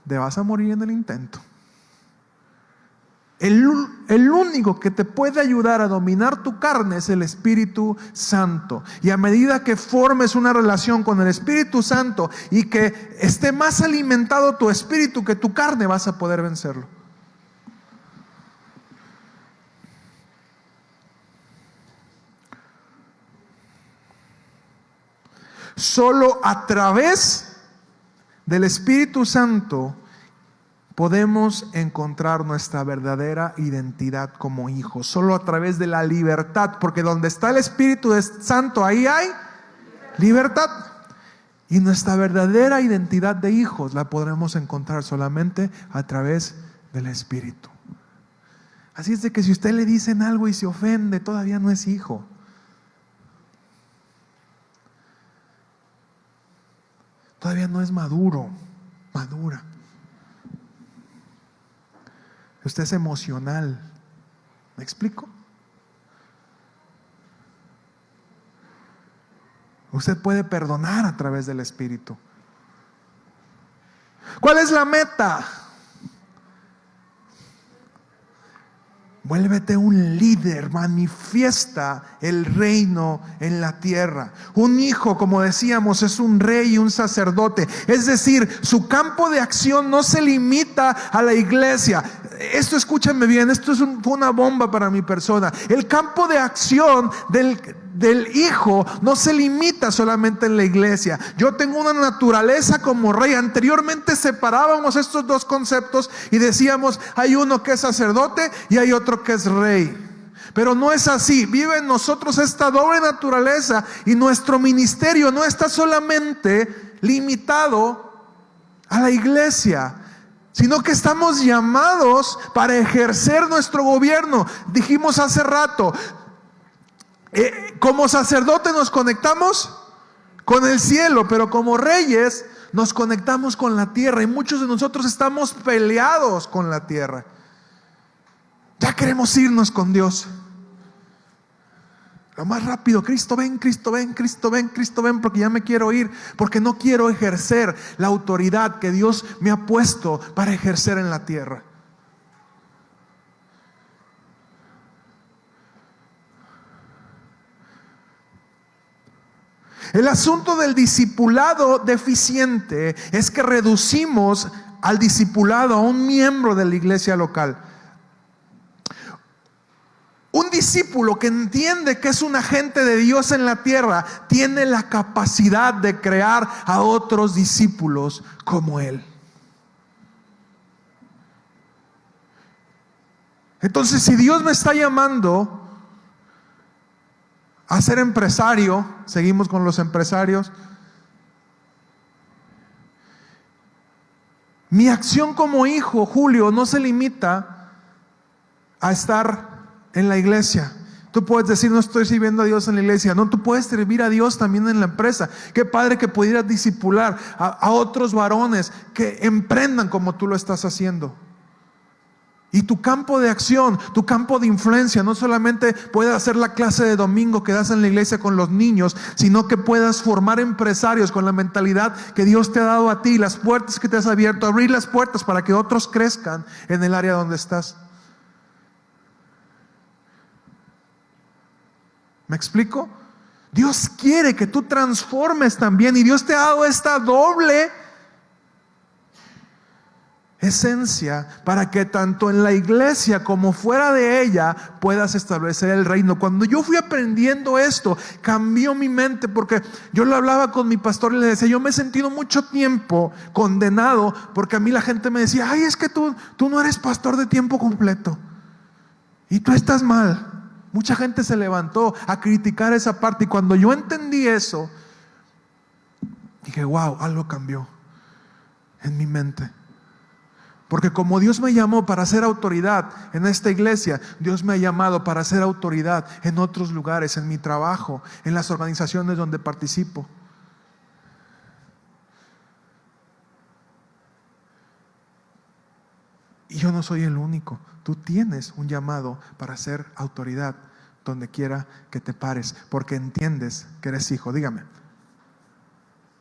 te vas a morir en el intento. El único que te puede ayudar a dominar tu carne es el Espíritu Santo. Y a medida que formes una relación con el Espíritu Santo y que esté más alimentado tu espíritu que tu carne, vas a poder vencerlo. Solo a través del Espíritu Santo podemos encontrar nuestra verdadera identidad como hijos. Solo a través de la libertad, porque donde está el Espíritu Santo, ahí hay libertad. Y nuestra verdadera identidad de hijos la podremos encontrar solamente a través del Espíritu. Así es de que si usted le dicen algo y se ofende, todavía no es hijo. Todavía no es madura. Usted es emocional. ¿Me explico? Usted puede perdonar a través del Espíritu. ¿Cuál es la meta? Vuélvete un líder, manifiesta el reino en la tierra. Un hijo, como decíamos, es un rey y un sacerdote. Es decir, su campo de acción no se limita a la iglesia. Esto, escúchame bien, esto fue una bomba para mi persona. El campo de acción del hijo no se limita solamente en la iglesia. Yo tengo una naturaleza como rey. Anteriormente separábamos estos dos conceptos y decíamos, hay uno que es sacerdote y hay otro que es rey. Pero no es así. Vive en nosotros esta doble naturaleza y nuestro ministerio no está solamente limitado a la iglesia, sino que estamos llamados para ejercer nuestro gobierno. Dijimos hace rato, como sacerdote nos conectamos con el cielo, pero como reyes nos conectamos con la tierra. Y muchos de nosotros estamos peleados con la tierra. Ya queremos irnos con Dios. Lo más rápido, Cristo ven, Cristo ven, Cristo ven, Cristo ven, porque ya me quiero ir, porque no quiero ejercer la autoridad que Dios me ha puesto para ejercer en la tierra. El asunto del discipulado deficiente es que reducimos al discipulado a un miembro de la iglesia local. Un discípulo que entiende que es un agente de Dios en la tierra tiene la capacidad de crear a otros discípulos como él. Entonces, si Dios me está llamando a ser empresario, seguimos con los empresarios, mi acción como hijo, Julio, no se limita a estar en la iglesia. Tú puedes decir, no estoy sirviendo a Dios en la iglesia. No, tú puedes servir a Dios también en la empresa. Qué padre que pudieras discipular a otros varones que emprendan como tú lo estás haciendo. Y tu campo de acción, tu campo de influencia, no solamente puede hacer la clase de domingo que das en la iglesia con los niños, sino que puedas formar empresarios con la mentalidad que Dios te ha dado a ti, las puertas que te has abierto, abrir las puertas para que otros crezcan en el área donde estás. ¿Me explico? Dios quiere que tú transformes también, y Dios te ha dado esta doble esencia para que tanto en la iglesia como fuera de ella puedas establecer el reino. Cuando yo fui aprendiendo esto, cambió mi mente, porque yo lo hablaba con mi pastor y le decía, yo me he sentido mucho tiempo condenado, porque a mí la gente me decía, ay, es que tú no eres pastor de tiempo completo y tú estás mal. Mucha gente se levantó a criticar esa parte, y cuando yo entendí eso, dije, wow, algo cambió en mi mente. Porque como Dios me llamó para ser autoridad en esta iglesia, Dios me ha llamado para ser autoridad en otros lugares, en mi trabajo, en las organizaciones donde participo. Y yo no soy el único. Tú tienes un llamado para ser autoridad donde quiera que te pares, porque entiendes que eres hijo. Dígame.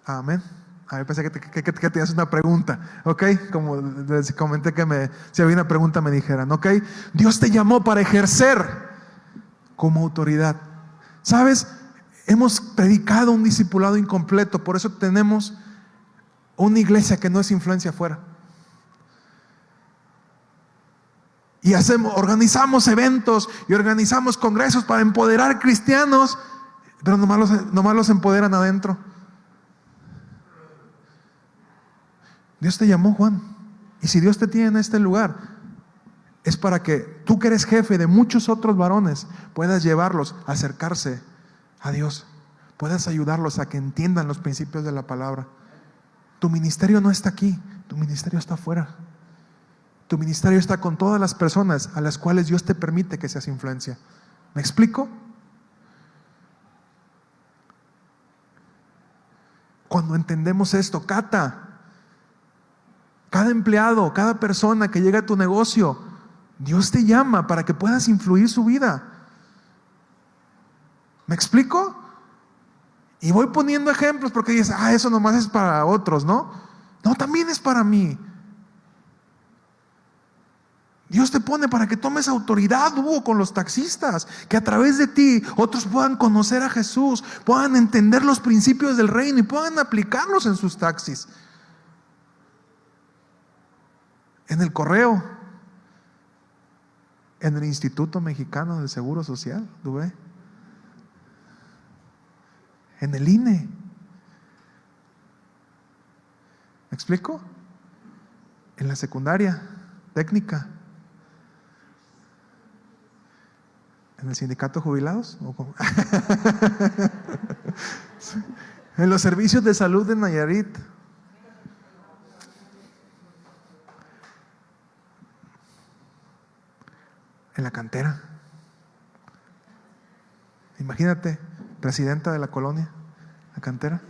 Amén. A mí pensé que tenías una pregunta, ¿ok? Como les comenté si había una pregunta me dijeran, ¿ok? Dios te llamó para ejercer como autoridad. ¿Sabes? Hemos predicado un discipulado incompleto, por eso tenemos una iglesia que no es influencia afuera. Y organizamos eventos y organizamos congresos para empoderar cristianos, pero nomás los empoderan adentro. Dios te llamó, Juan. Y si Dios te tiene en este lugar, es para que tú, que eres jefe de muchos otros varones, puedas llevarlos a acercarse a Dios. Puedas ayudarlos a que entiendan los principios de la palabra. Tu ministerio no está aquí, tu ministerio está afuera. Tu ministerio está con todas las personas a las cuales Dios te permite que seas influencia. ¿Me explico? Cuando entendemos esto, cada empleado, cada persona que llega a tu negocio, Dios te llama para que puedas influir su vida. ¿Me explico? Y voy poniendo ejemplos porque dices, eso nomás es para otros, ¿no? No, también es para mí. Dios te pone para que tomes autoridad, con los taxistas, que a través de ti otros puedan conocer a Jesús, puedan entender los principios del reino y puedan aplicarlos en sus taxis. En el correo, en el Instituto Mexicano del Seguro Social, ¿tú ves? En el INE. ¿Me explico? En la secundaria técnica. ¿En el sindicato de jubilados? En los servicios de salud de Nayarit. En la cantera. Imagínate, presidenta de la colonia, la cantera.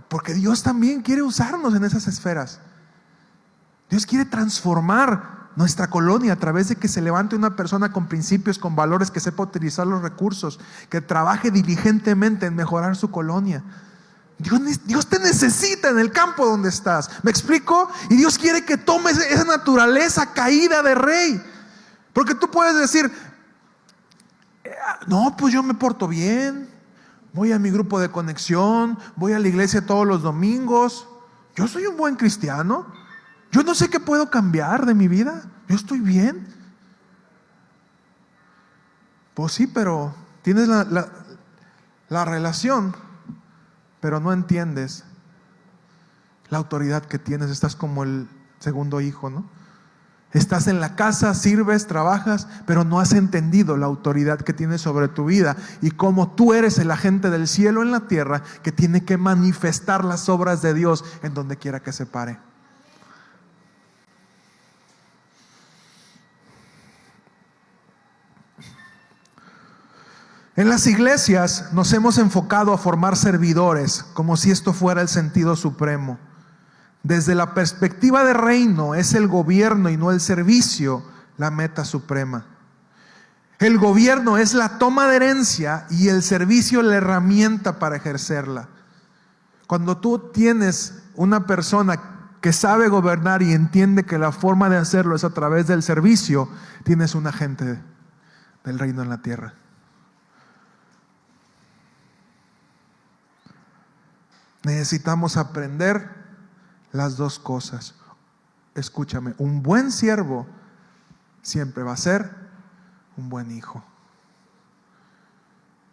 Porque Dios también quiere usarnos en esas esferas. Dios quiere transformar nuestra colonia a través de que se levante una persona con principios, con valores, que sepa utilizar los recursos, que trabaje diligentemente en mejorar su colonia. Dios te necesita en el campo donde estás. ¿Me explico? Y Dios quiere que tomes esa naturaleza caída de rey. Porque tú puedes decir, no, pues yo me porto bien, voy a mi grupo de conexión, voy a la iglesia todos los domingos, yo soy un buen cristiano, yo no sé qué puedo cambiar de mi vida, yo estoy bien. Pues sí, pero tienes la relación, pero no entiendes la autoridad que tienes. Estás como el segundo hijo, ¿no? Estás en la casa, sirves, trabajas, pero no has entendido la autoridad que tienes sobre tu vida y cómo tú eres el agente del cielo en la tierra que tiene que manifestar las obras de Dios en donde quiera que se pare. En las iglesias nos hemos enfocado a formar servidores, como si esto fuera el sentido supremo. Desde la perspectiva de reino, es el gobierno y no el servicio la meta suprema. El gobierno es la toma de herencia y el servicio la herramienta para ejercerla. Cuando tú tienes una persona que sabe gobernar y entiende que la forma de hacerlo es a través del servicio, tienes un agente del reino en la tierra. Necesitamos aprender las dos cosas. Escúchame, un buen siervo siempre va a ser un buen hijo.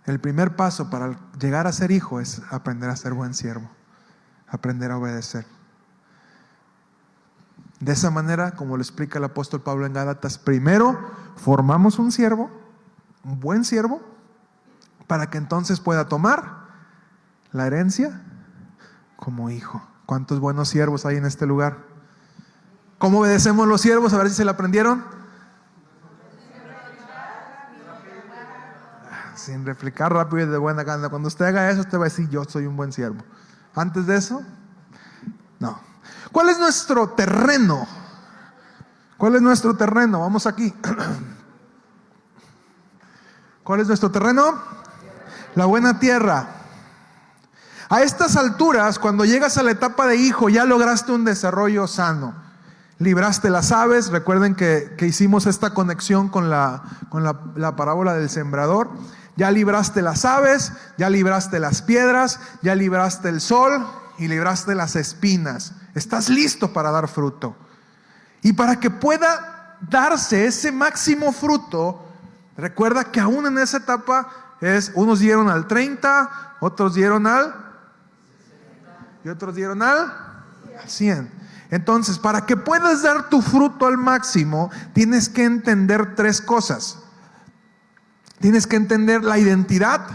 El primer paso para llegar a ser hijo es aprender a ser buen siervo, aprender a obedecer. De esa manera, como lo explica el apóstol Pablo en Gálatas, primero formamos un siervo, un buen siervo, para que entonces pueda tomar la herencia como hijo. ¿Cuántos buenos siervos hay en este lugar? ¿Cómo obedecemos los siervos? A ver si se la aprendieron. Sin replicar, rápido y de buena gana. Cuando usted haga eso, usted va a decir: yo soy un buen siervo. Antes de eso, no. ¿Cuál es nuestro terreno? ¿Cuál es nuestro terreno? Vamos aquí. ¿Cuál es nuestro terreno? La buena tierra. A estas alturas, cuando llegas a la etapa de hijo, ya lograste un desarrollo sano. Libraste las aves. Recuerden que hicimos esta conexión con la parábola del sembrador. Ya libraste las aves, ya libraste las piedras, ya libraste el sol y libraste las espinas. Estás listo para dar fruto. Y para que pueda darse ese máximo fruto, recuerda que aún en esa etapa unos dieron al 30, otros dieron al 100. Entonces, para que puedas dar tu fruto al máximo, tienes que entender 3 cosas. Tienes que entender la identidad.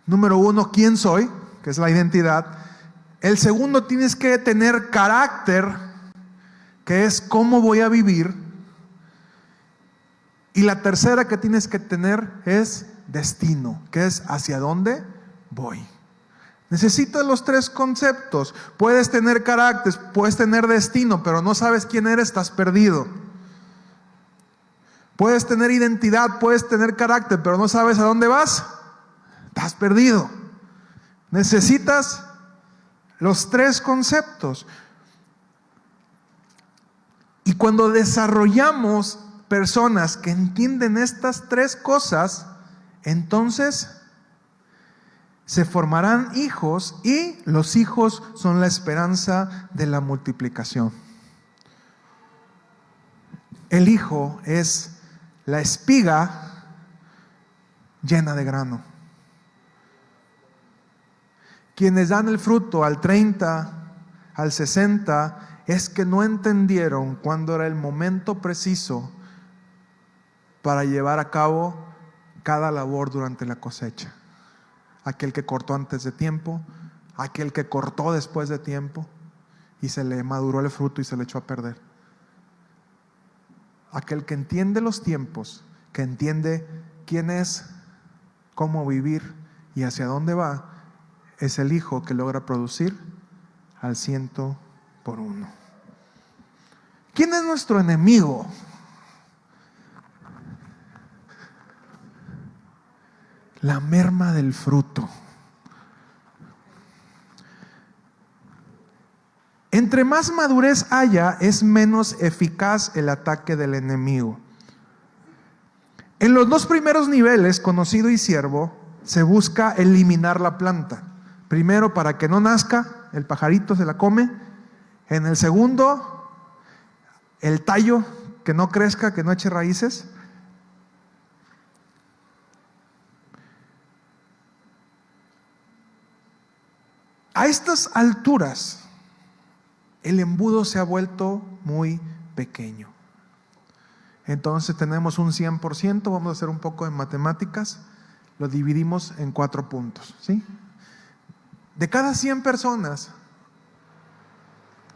Número 1, ¿quién soy? Que es la identidad. El segundo, tienes que tener carácter, que es cómo voy a vivir. Y la tercera que tienes que tener es destino, que es hacia dónde voy. Necesitas los 3 conceptos. Puedes tener carácter, puedes tener destino, pero no sabes quién eres, estás perdido. Puedes tener identidad, puedes tener carácter, pero no sabes a dónde vas, estás perdido. Necesitas los 3 conceptos. Y cuando desarrollamos personas que entienden estas 3 cosas, entonces se formarán hijos, y los hijos son la esperanza de la multiplicación. El hijo es la espiga llena de grano. Quienes dan el fruto al 30, al 60, es que no entendieron cuándo era el momento preciso para llevar a cabo cada labor durante la cosecha. Aquel que cortó antes de tiempo, aquel que cortó después de tiempo y se le maduró el fruto y se le echó a perder. Aquel que entiende los tiempos, que entiende quién es, cómo vivir y hacia dónde va, es el hijo que logra producir al 100 por 1. ¿Quién es nuestro enemigo? La merma del fruto. Entre más madurez haya, es menos eficaz el ataque del enemigo. En los 2 primeros niveles, conocido y siervo, se busca eliminar la planta. Primero, para que no nazca, el pajarito se la come. En el segundo, el tallo, que no crezca, que no eche raíces. A estas alturas, el embudo se ha vuelto muy pequeño. Entonces tenemos un 100%, vamos a hacer un poco de matemáticas, lo dividimos en 4 puntos, ¿sí? De cada 100 personas,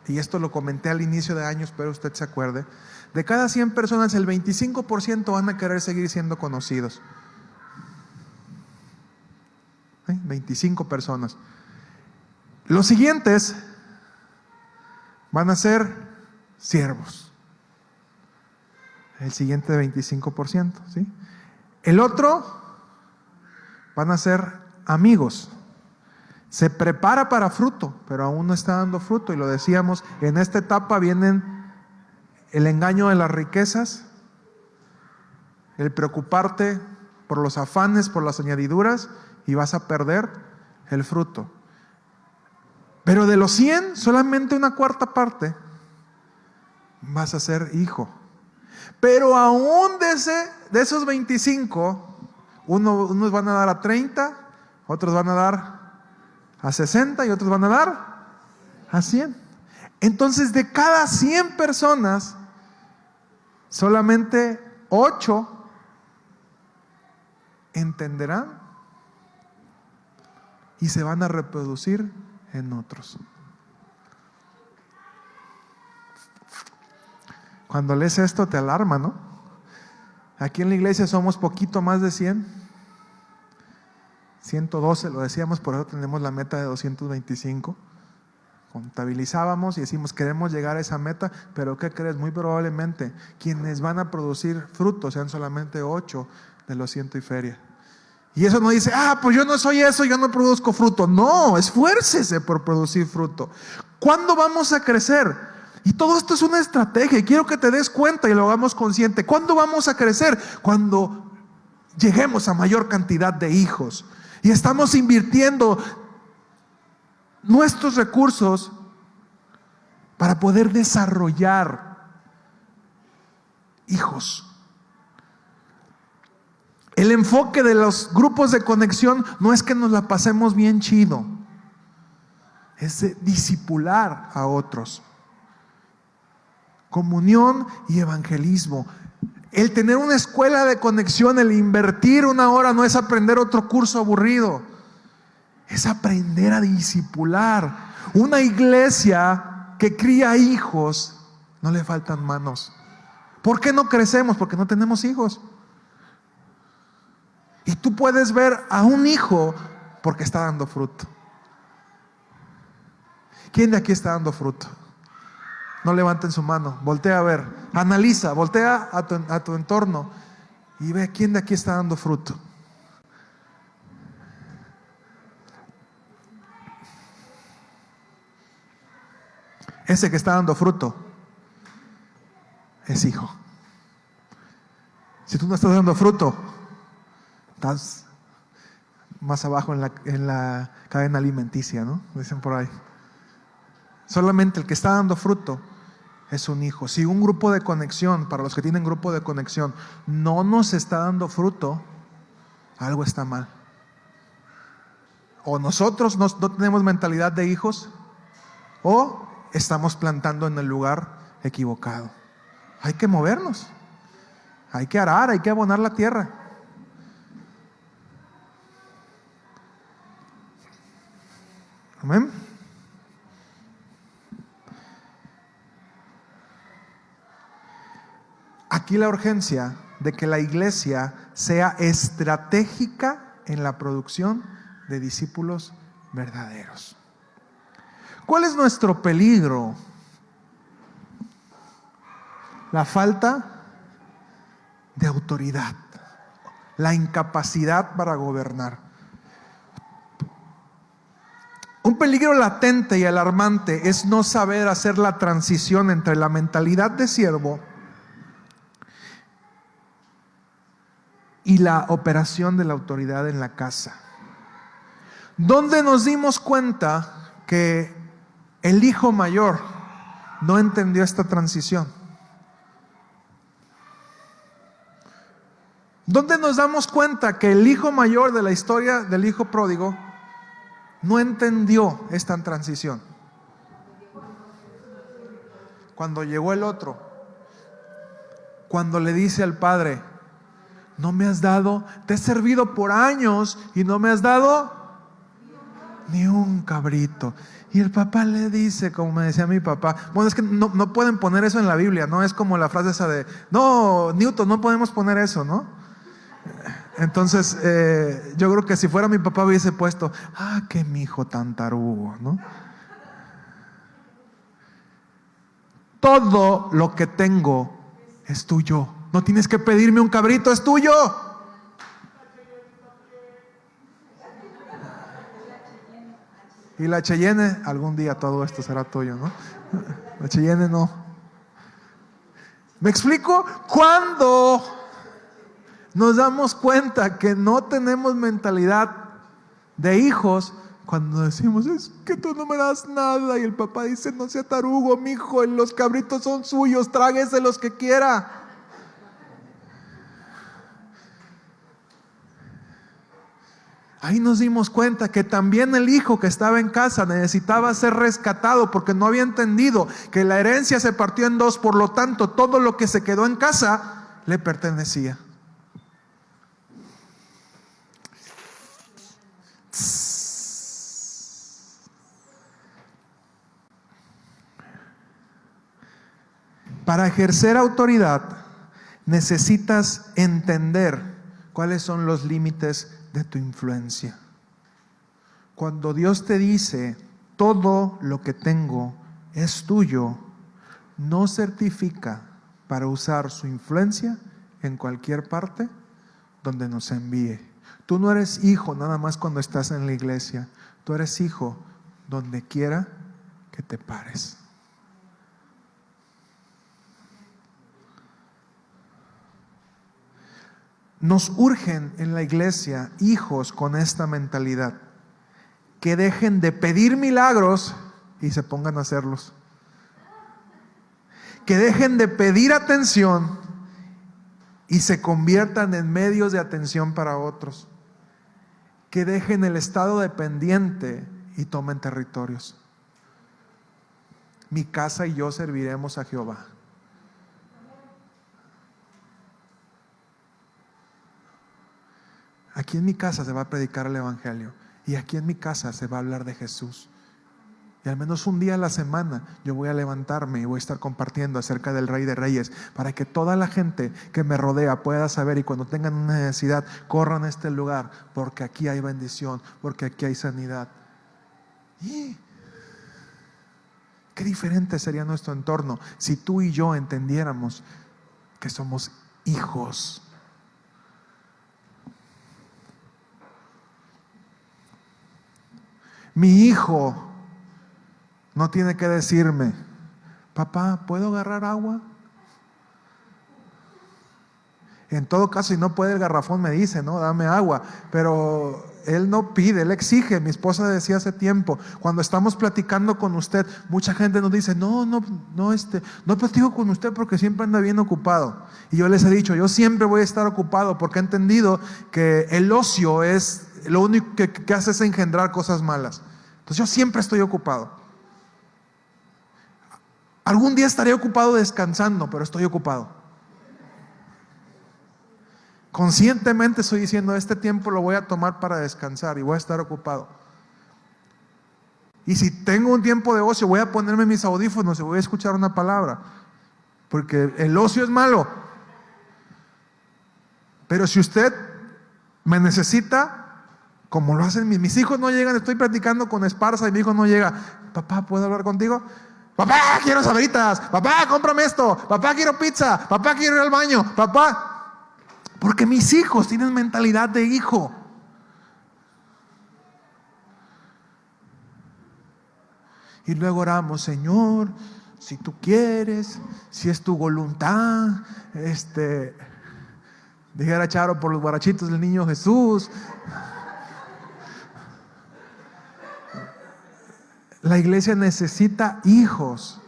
y esto lo comenté al inicio de año, espero usted se acuerde, de cada 100 personas el 25% van a querer seguir siendo conocidos. ¿Sí? 25 personas. Los siguientes van a ser siervos. El siguiente 25%, ¿sí? El otro van a ser amigos. Se prepara para fruto, pero aún no está dando fruto. Y lo decíamos, en esta etapa vienen el engaño de las riquezas, el preocuparte por los afanes, por las añadiduras, y vas a perder el fruto. Pero de los 100, solamente una cuarta parte vas a ser hijo. Pero aún de esos 25, unos van a dar a 30, otros van a dar a 60 y otros van a dar a 100. Entonces, de cada 100 personas, solamente 8 entenderán y se van a reproducir en otros. Cuando lees esto te alarma, ¿no? Aquí en la iglesia somos poquito más de 112, lo decíamos, por eso tenemos la meta de 225. Contabilizábamos y decimos, queremos llegar a esa meta, pero ¿qué crees? Muy probablemente quienes van a producir frutos sean solamente 8 de los 100 y feria. Y eso no dice, pues yo no soy eso, yo no produzco fruto. No, esfuércese por producir fruto. ¿Cuándo vamos a crecer? Y todo esto es una estrategia y quiero que te des cuenta y lo hagamos consciente. ¿Cuándo vamos a crecer? Cuando lleguemos a mayor cantidad de hijos y estamos invirtiendo nuestros recursos para poder desarrollar hijos. El enfoque de los grupos de conexión no es que nos la pasemos bien chido, es de discipular a otros. Comunión y evangelismo. El tener una escuela de conexión, el invertir una hora, no es aprender otro curso aburrido, es aprender a discipular. Una iglesia que cría hijos, no le faltan manos. ¿Por qué no crecemos? Porque no tenemos hijos. Y tú puedes ver a un hijo porque está dando fruto. ¿Quién de aquí está dando fruto? No levanten su mano, voltea a ver, analiza, voltea a tu entorno y ve quién de aquí está dando fruto. Ese que está dando fruto es hijo. Si tú no estás dando fruto, estás más abajo en la cadena alimenticia, ¿no? Dicen por ahí. Solamente el que está dando fruto es un hijo. Si un grupo de conexión, para los que tienen grupo de conexión, no nos está dando fruto, algo está mal. O nosotros no tenemos mentalidad de hijos, o estamos plantando en el lugar equivocado. Hay que movernos, hay que arar, hay que abonar la tierra. Amén. Aquí la urgencia de que la iglesia sea estratégica en la producción de discípulos verdaderos. ¿Cuál es nuestro peligro? La falta de autoridad, la incapacidad para gobernar. Un peligro latente y alarmante es no saber hacer la transición entre la mentalidad de siervo y la operación de la autoridad en la casa. ¿Dónde nos dimos cuenta que el hijo mayor no entendió esta transición? ¿Dónde nos damos cuenta que el hijo mayor de la historia del hijo pródigo no entendió esta transición? Cuando llegó el otro, cuando le dice al padre, no me has dado, te he servido por años y no me has dado ni un cabrito. Y el papá le dice, como me decía mi papá, bueno, es que no pueden poner eso en la Biblia, no es como la frase esa de, no, Newton, no podemos poner eso, ¿no? Entonces, yo creo que si fuera mi papá hubiese puesto, que mi hijo tan tarugo, ¿no? Todo lo que tengo es tuyo. No tienes que pedirme un cabrito, es tuyo. Y la Cheyenne, algún día todo esto será tuyo, ¿no? La Cheyenne no. ¿Me explico? Cuando nos damos cuenta que no tenemos mentalidad de hijos, cuando decimos, es que tú no me das nada, y el papá dice, no sea tarugo, mijo, los cabritos son suyos, tráguese los que quiera. Ahí nos dimos cuenta que también el hijo que estaba en casa necesitaba ser rescatado porque no había entendido que la herencia se partió en dos, por lo tanto todo lo que se quedó en casa le pertenecía. Para ejercer autoridad necesitas entender cuáles son los límites de tu influencia. Cuando Dios te dice, todo lo que tengo es tuyo, no certifica para usar su influencia en cualquier parte donde nos envíe. Tú no eres hijo nada más cuando estás en la iglesia. Tú eres hijo donde quiera que te pares. Nos urgen en la iglesia hijos con esta mentalidad, que dejen de pedir milagros y se pongan a hacerlos. Que dejen de pedir atención y se conviertan en medios de atención para otros. Que dejen el estado dependiente y tomen territorios. Mi casa y yo serviremos a Jehová. Aquí en mi casa se va a predicar el evangelio y aquí en mi casa se va a hablar de Jesús. Y al menos un día a la semana yo voy a levantarme y voy a estar compartiendo acerca del Rey de Reyes, para que toda la gente que me rodea pueda saber, y cuando tengan una necesidad corran a este lugar, porque aquí hay bendición, porque aquí hay sanidad. Y qué diferente sería nuestro entorno si tú y yo entendiéramos que somos hijos. Mi hijo no tiene que decirme, papá, ¿puedo agarrar agua? En todo caso, si no puede el garrafón me dice, no, dame agua. Pero él no pide, él exige. Mi esposa decía hace tiempo, cuando estamos platicando con usted, mucha gente nos dice, no platico con usted porque siempre anda bien ocupado. Y yo les he dicho, yo siempre voy a estar ocupado, porque he entendido que el ocio es lo único que hace es engendrar cosas malas. Entonces yo siempre estoy ocupado. Algún día estaré ocupado descansando, pero estoy ocupado. Conscientemente estoy diciendo, este tiempo lo voy a tomar para descansar y voy a estar ocupado. Y si tengo un tiempo de ocio, voy a ponerme mis audífonos y voy a escuchar una palabra, porque el ocio es malo. Pero si usted me necesita, como lo hacen mis hijos, no llegan, estoy platicando con Esparza y mi hijo no llega, papá, ¿puedo hablar contigo? Papá, quiero sabritas, papá, cómprame esto, papá, quiero pizza, papá, quiero ir al baño, papá. Porque mis hijos tienen mentalidad de hijo. Y luego oramos, Señor, si tú quieres, si es tu voluntad, dijera Charo, por los guarachitos del niño Jesús. La iglesia necesita hijos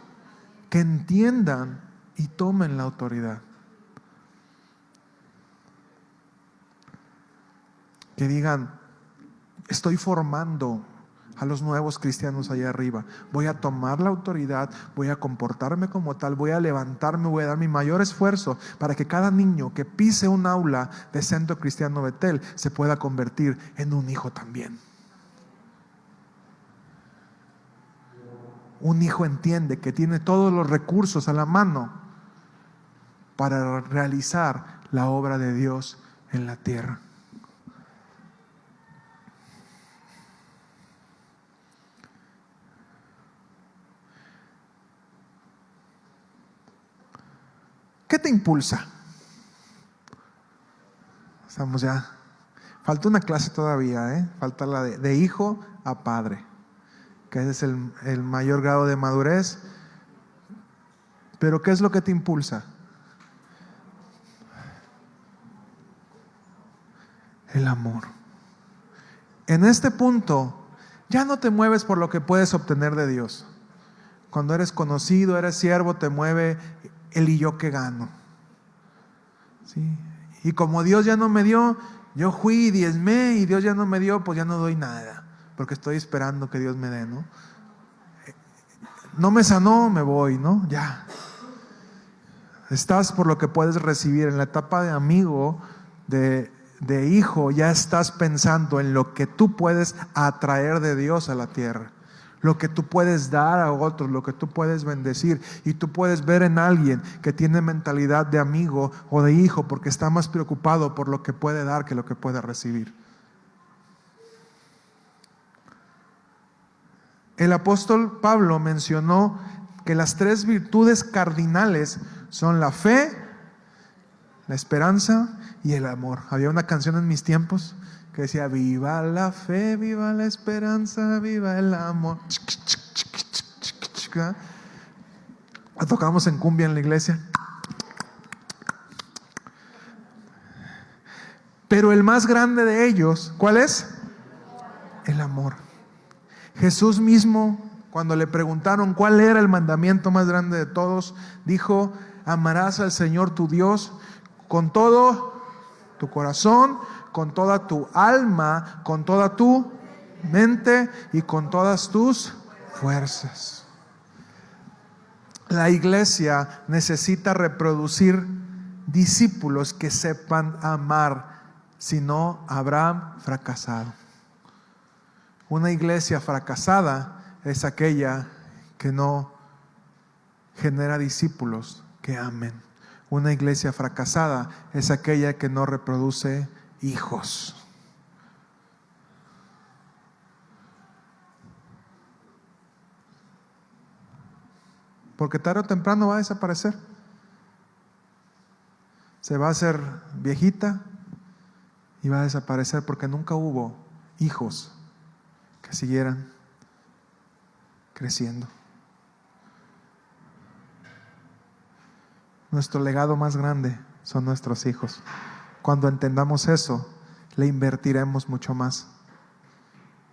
que entiendan y tomen la autoridad. Que digan, estoy formando a los nuevos cristianos allá arriba. Voy a tomar la autoridad, voy a comportarme como tal, voy a levantarme, voy a dar mi mayor esfuerzo para que cada niño que pise un aula de Centro Cristiano Betel se pueda convertir en un hijo también. Un hijo entiende que tiene todos los recursos a la mano para realizar la obra de Dios en la tierra. ¿Qué te impulsa? Estamos ya. Falta una clase todavía, falta la de hijo a padre, que ese es el mayor grado de madurez. Pero ¿qué es lo que te impulsa? El amor. En este punto ya no te mueves por lo que puedes obtener de Dios. Cuando eres conocido, eres siervo, te mueve el y yo que gano. ¿Sí? Y como Dios ya no me dio, yo fui y diezmé, y Dios ya no me dio, pues ya no doy nada, porque estoy esperando que Dios me dé, ¿no? No me sanó, me voy, ¿no? Ya. Estás por lo que puedes recibir. En la etapa de amigo, de hijo, ya estás pensando en lo que tú puedes atraer de Dios a la tierra, lo que tú puedes dar a otros, lo que tú puedes bendecir. Y tú puedes ver en alguien que tiene mentalidad de amigo o de hijo porque está más preocupado por lo que puede dar que lo que puede recibir. El apóstol Pablo mencionó que las 3 virtudes cardinales son la fe, la esperanza y el amor. Había una canción en mis tiempos que decía: viva la fe, viva la esperanza, viva el amor. La tocamos en cumbia en la iglesia. Pero el más grande de ellos, ¿cuál es? El amor. Jesús mismo, cuando le preguntaron cuál era el mandamiento más grande de todos, dijo: amarás al Señor tu Dios con todo tu corazón, con toda tu alma, con toda tu mente y con todas tus fuerzas. La iglesia necesita reproducir discípulos que sepan amar, si no habrán fracasado. Una iglesia fracasada es aquella que no genera discípulos que amen. Una iglesia fracasada es aquella que no reproduce hijos. Porque tarde o temprano va a desaparecer. Se va a hacer viejita y va a desaparecer porque nunca hubo hijos que siguieran creciendo. Nuestro legado más grande son nuestros hijos. Cuando entendamos eso, le invertiremos mucho más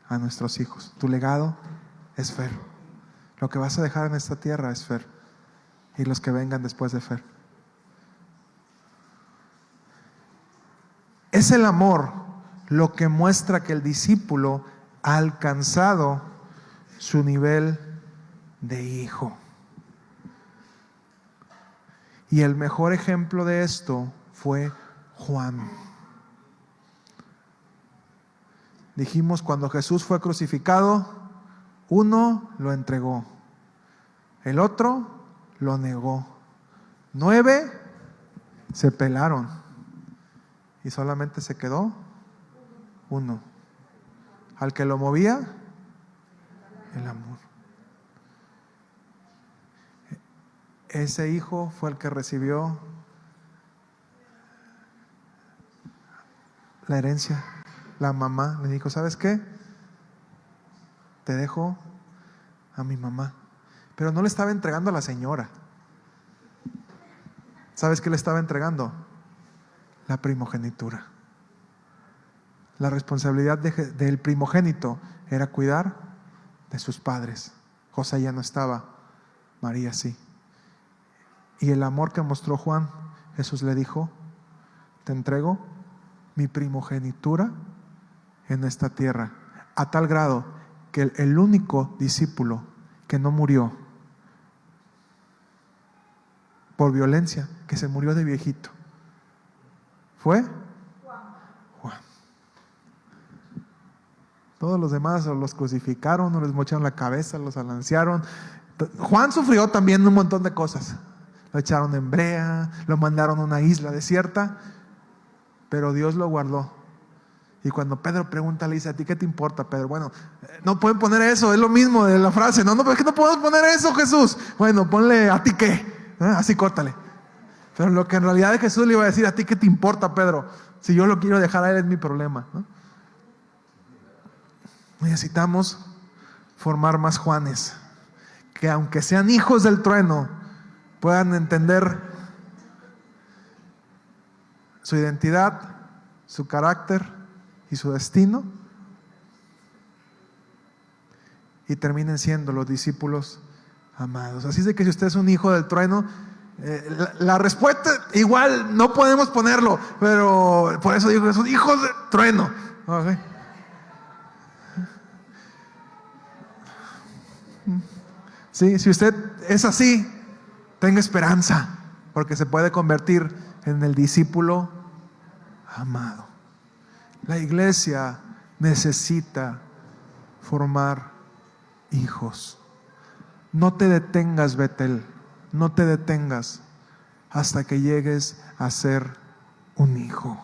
a nuestros hijos. Tu legado es Fer. Lo que vas a dejar en esta tierra es Fer. Y los que vengan después de Fer. Es el amor lo que muestra que el discípulo ha alcanzado su nivel de hijo. Y el mejor ejemplo de esto fue Juan. Dijimos, cuando Jesús fue crucificado, uno lo entregó, el otro lo negó, 9 se pelaron y solamente se quedó uno, al que lo movía el amor. Ese hijo fue el que recibió la herencia. La mamá le dijo: ¿sabes qué? Te dejo a mi mamá. Pero no le estaba entregando a la señora. ¿Sabes qué le estaba entregando? La primogenitura. La responsabilidad del primogénito era cuidar de sus padres. José ya no estaba, María sí. Y el amor que mostró Juan, Jesús le dijo: te entrego mi primogenitura en esta tierra, a tal grado que el único discípulo que no murió por violencia, que se murió de viejito, fue Juan. Todos los demás o los crucificaron, o les mocharon la cabeza, los alancearon. Juan sufrió también un montón de cosas. Lo echaron en brea, lo mandaron a una isla desierta, pero Dios lo guardó. Y cuando Pedro pregunta, le dice: ¿a ti qué te importa, Pedro? Bueno, no pueden poner eso, es lo mismo de la frase. No, pero es que no podemos poner eso, Jesús. Bueno, ponle: ¿a ti qué? Así córtale. Pero lo que en realidad Jesús le iba a decir: ¿a ti qué te importa, Pedro? Si yo lo quiero dejar a él, es mi problema, ¿no? Necesitamos formar más Juanes, que aunque sean hijos del trueno, puedan entender su identidad, su carácter y su destino, y terminen siendo los discípulos amados. Así es de que si usted es un hijo del trueno, la respuesta igual no podemos ponerlo, pero por eso digo que son hijos del trueno. Okay. Sí, si usted es así, tenga esperanza, porque se puede convertir en el discípulo amado. La iglesia necesita formar hijos. No te detengas, Betel, no te detengas hasta que llegues a ser un hijo.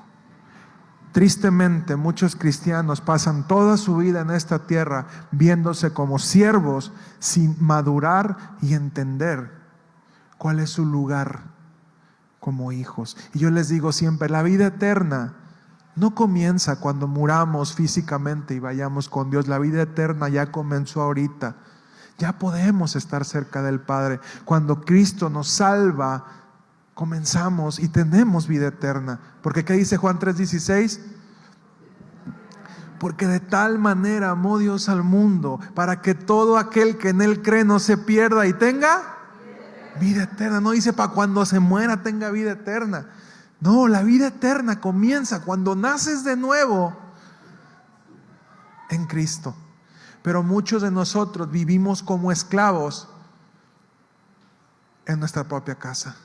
Tristemente, muchos cristianos pasan toda su vida en esta tierra viéndose como siervos sin madurar y entender cuál es su lugar como hijos. Y yo les digo siempre, la vida eterna no comienza cuando muramos físicamente y vayamos con Dios. La vida eterna ya comenzó ahorita. Ya podemos estar cerca del Padre. Cuando Cristo nos salva, comenzamos y tenemos vida eterna. Porque ¿qué dice Juan 3:16? Porque de tal manera amó Dios al mundo, para que todo aquel que en Él cree no se pierda y tenga vida eterna. No dice para cuando se muera tenga vida eterna. No, la vida eterna comienza cuando naces de nuevo en Cristo. Pero muchos de nosotros vivimos como esclavos en nuestra propia casa.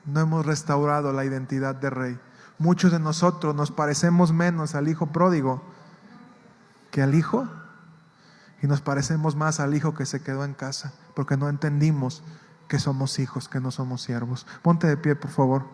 No hemos restaurado la identidad de rey. Muchos de nosotros nos parecemos menos al hijo pródigo que al hijo, y nos parecemos más al hijo que se quedó en casa, porque no entendimos que somos hijos, que no somos siervos. Ponte de pie, por favor.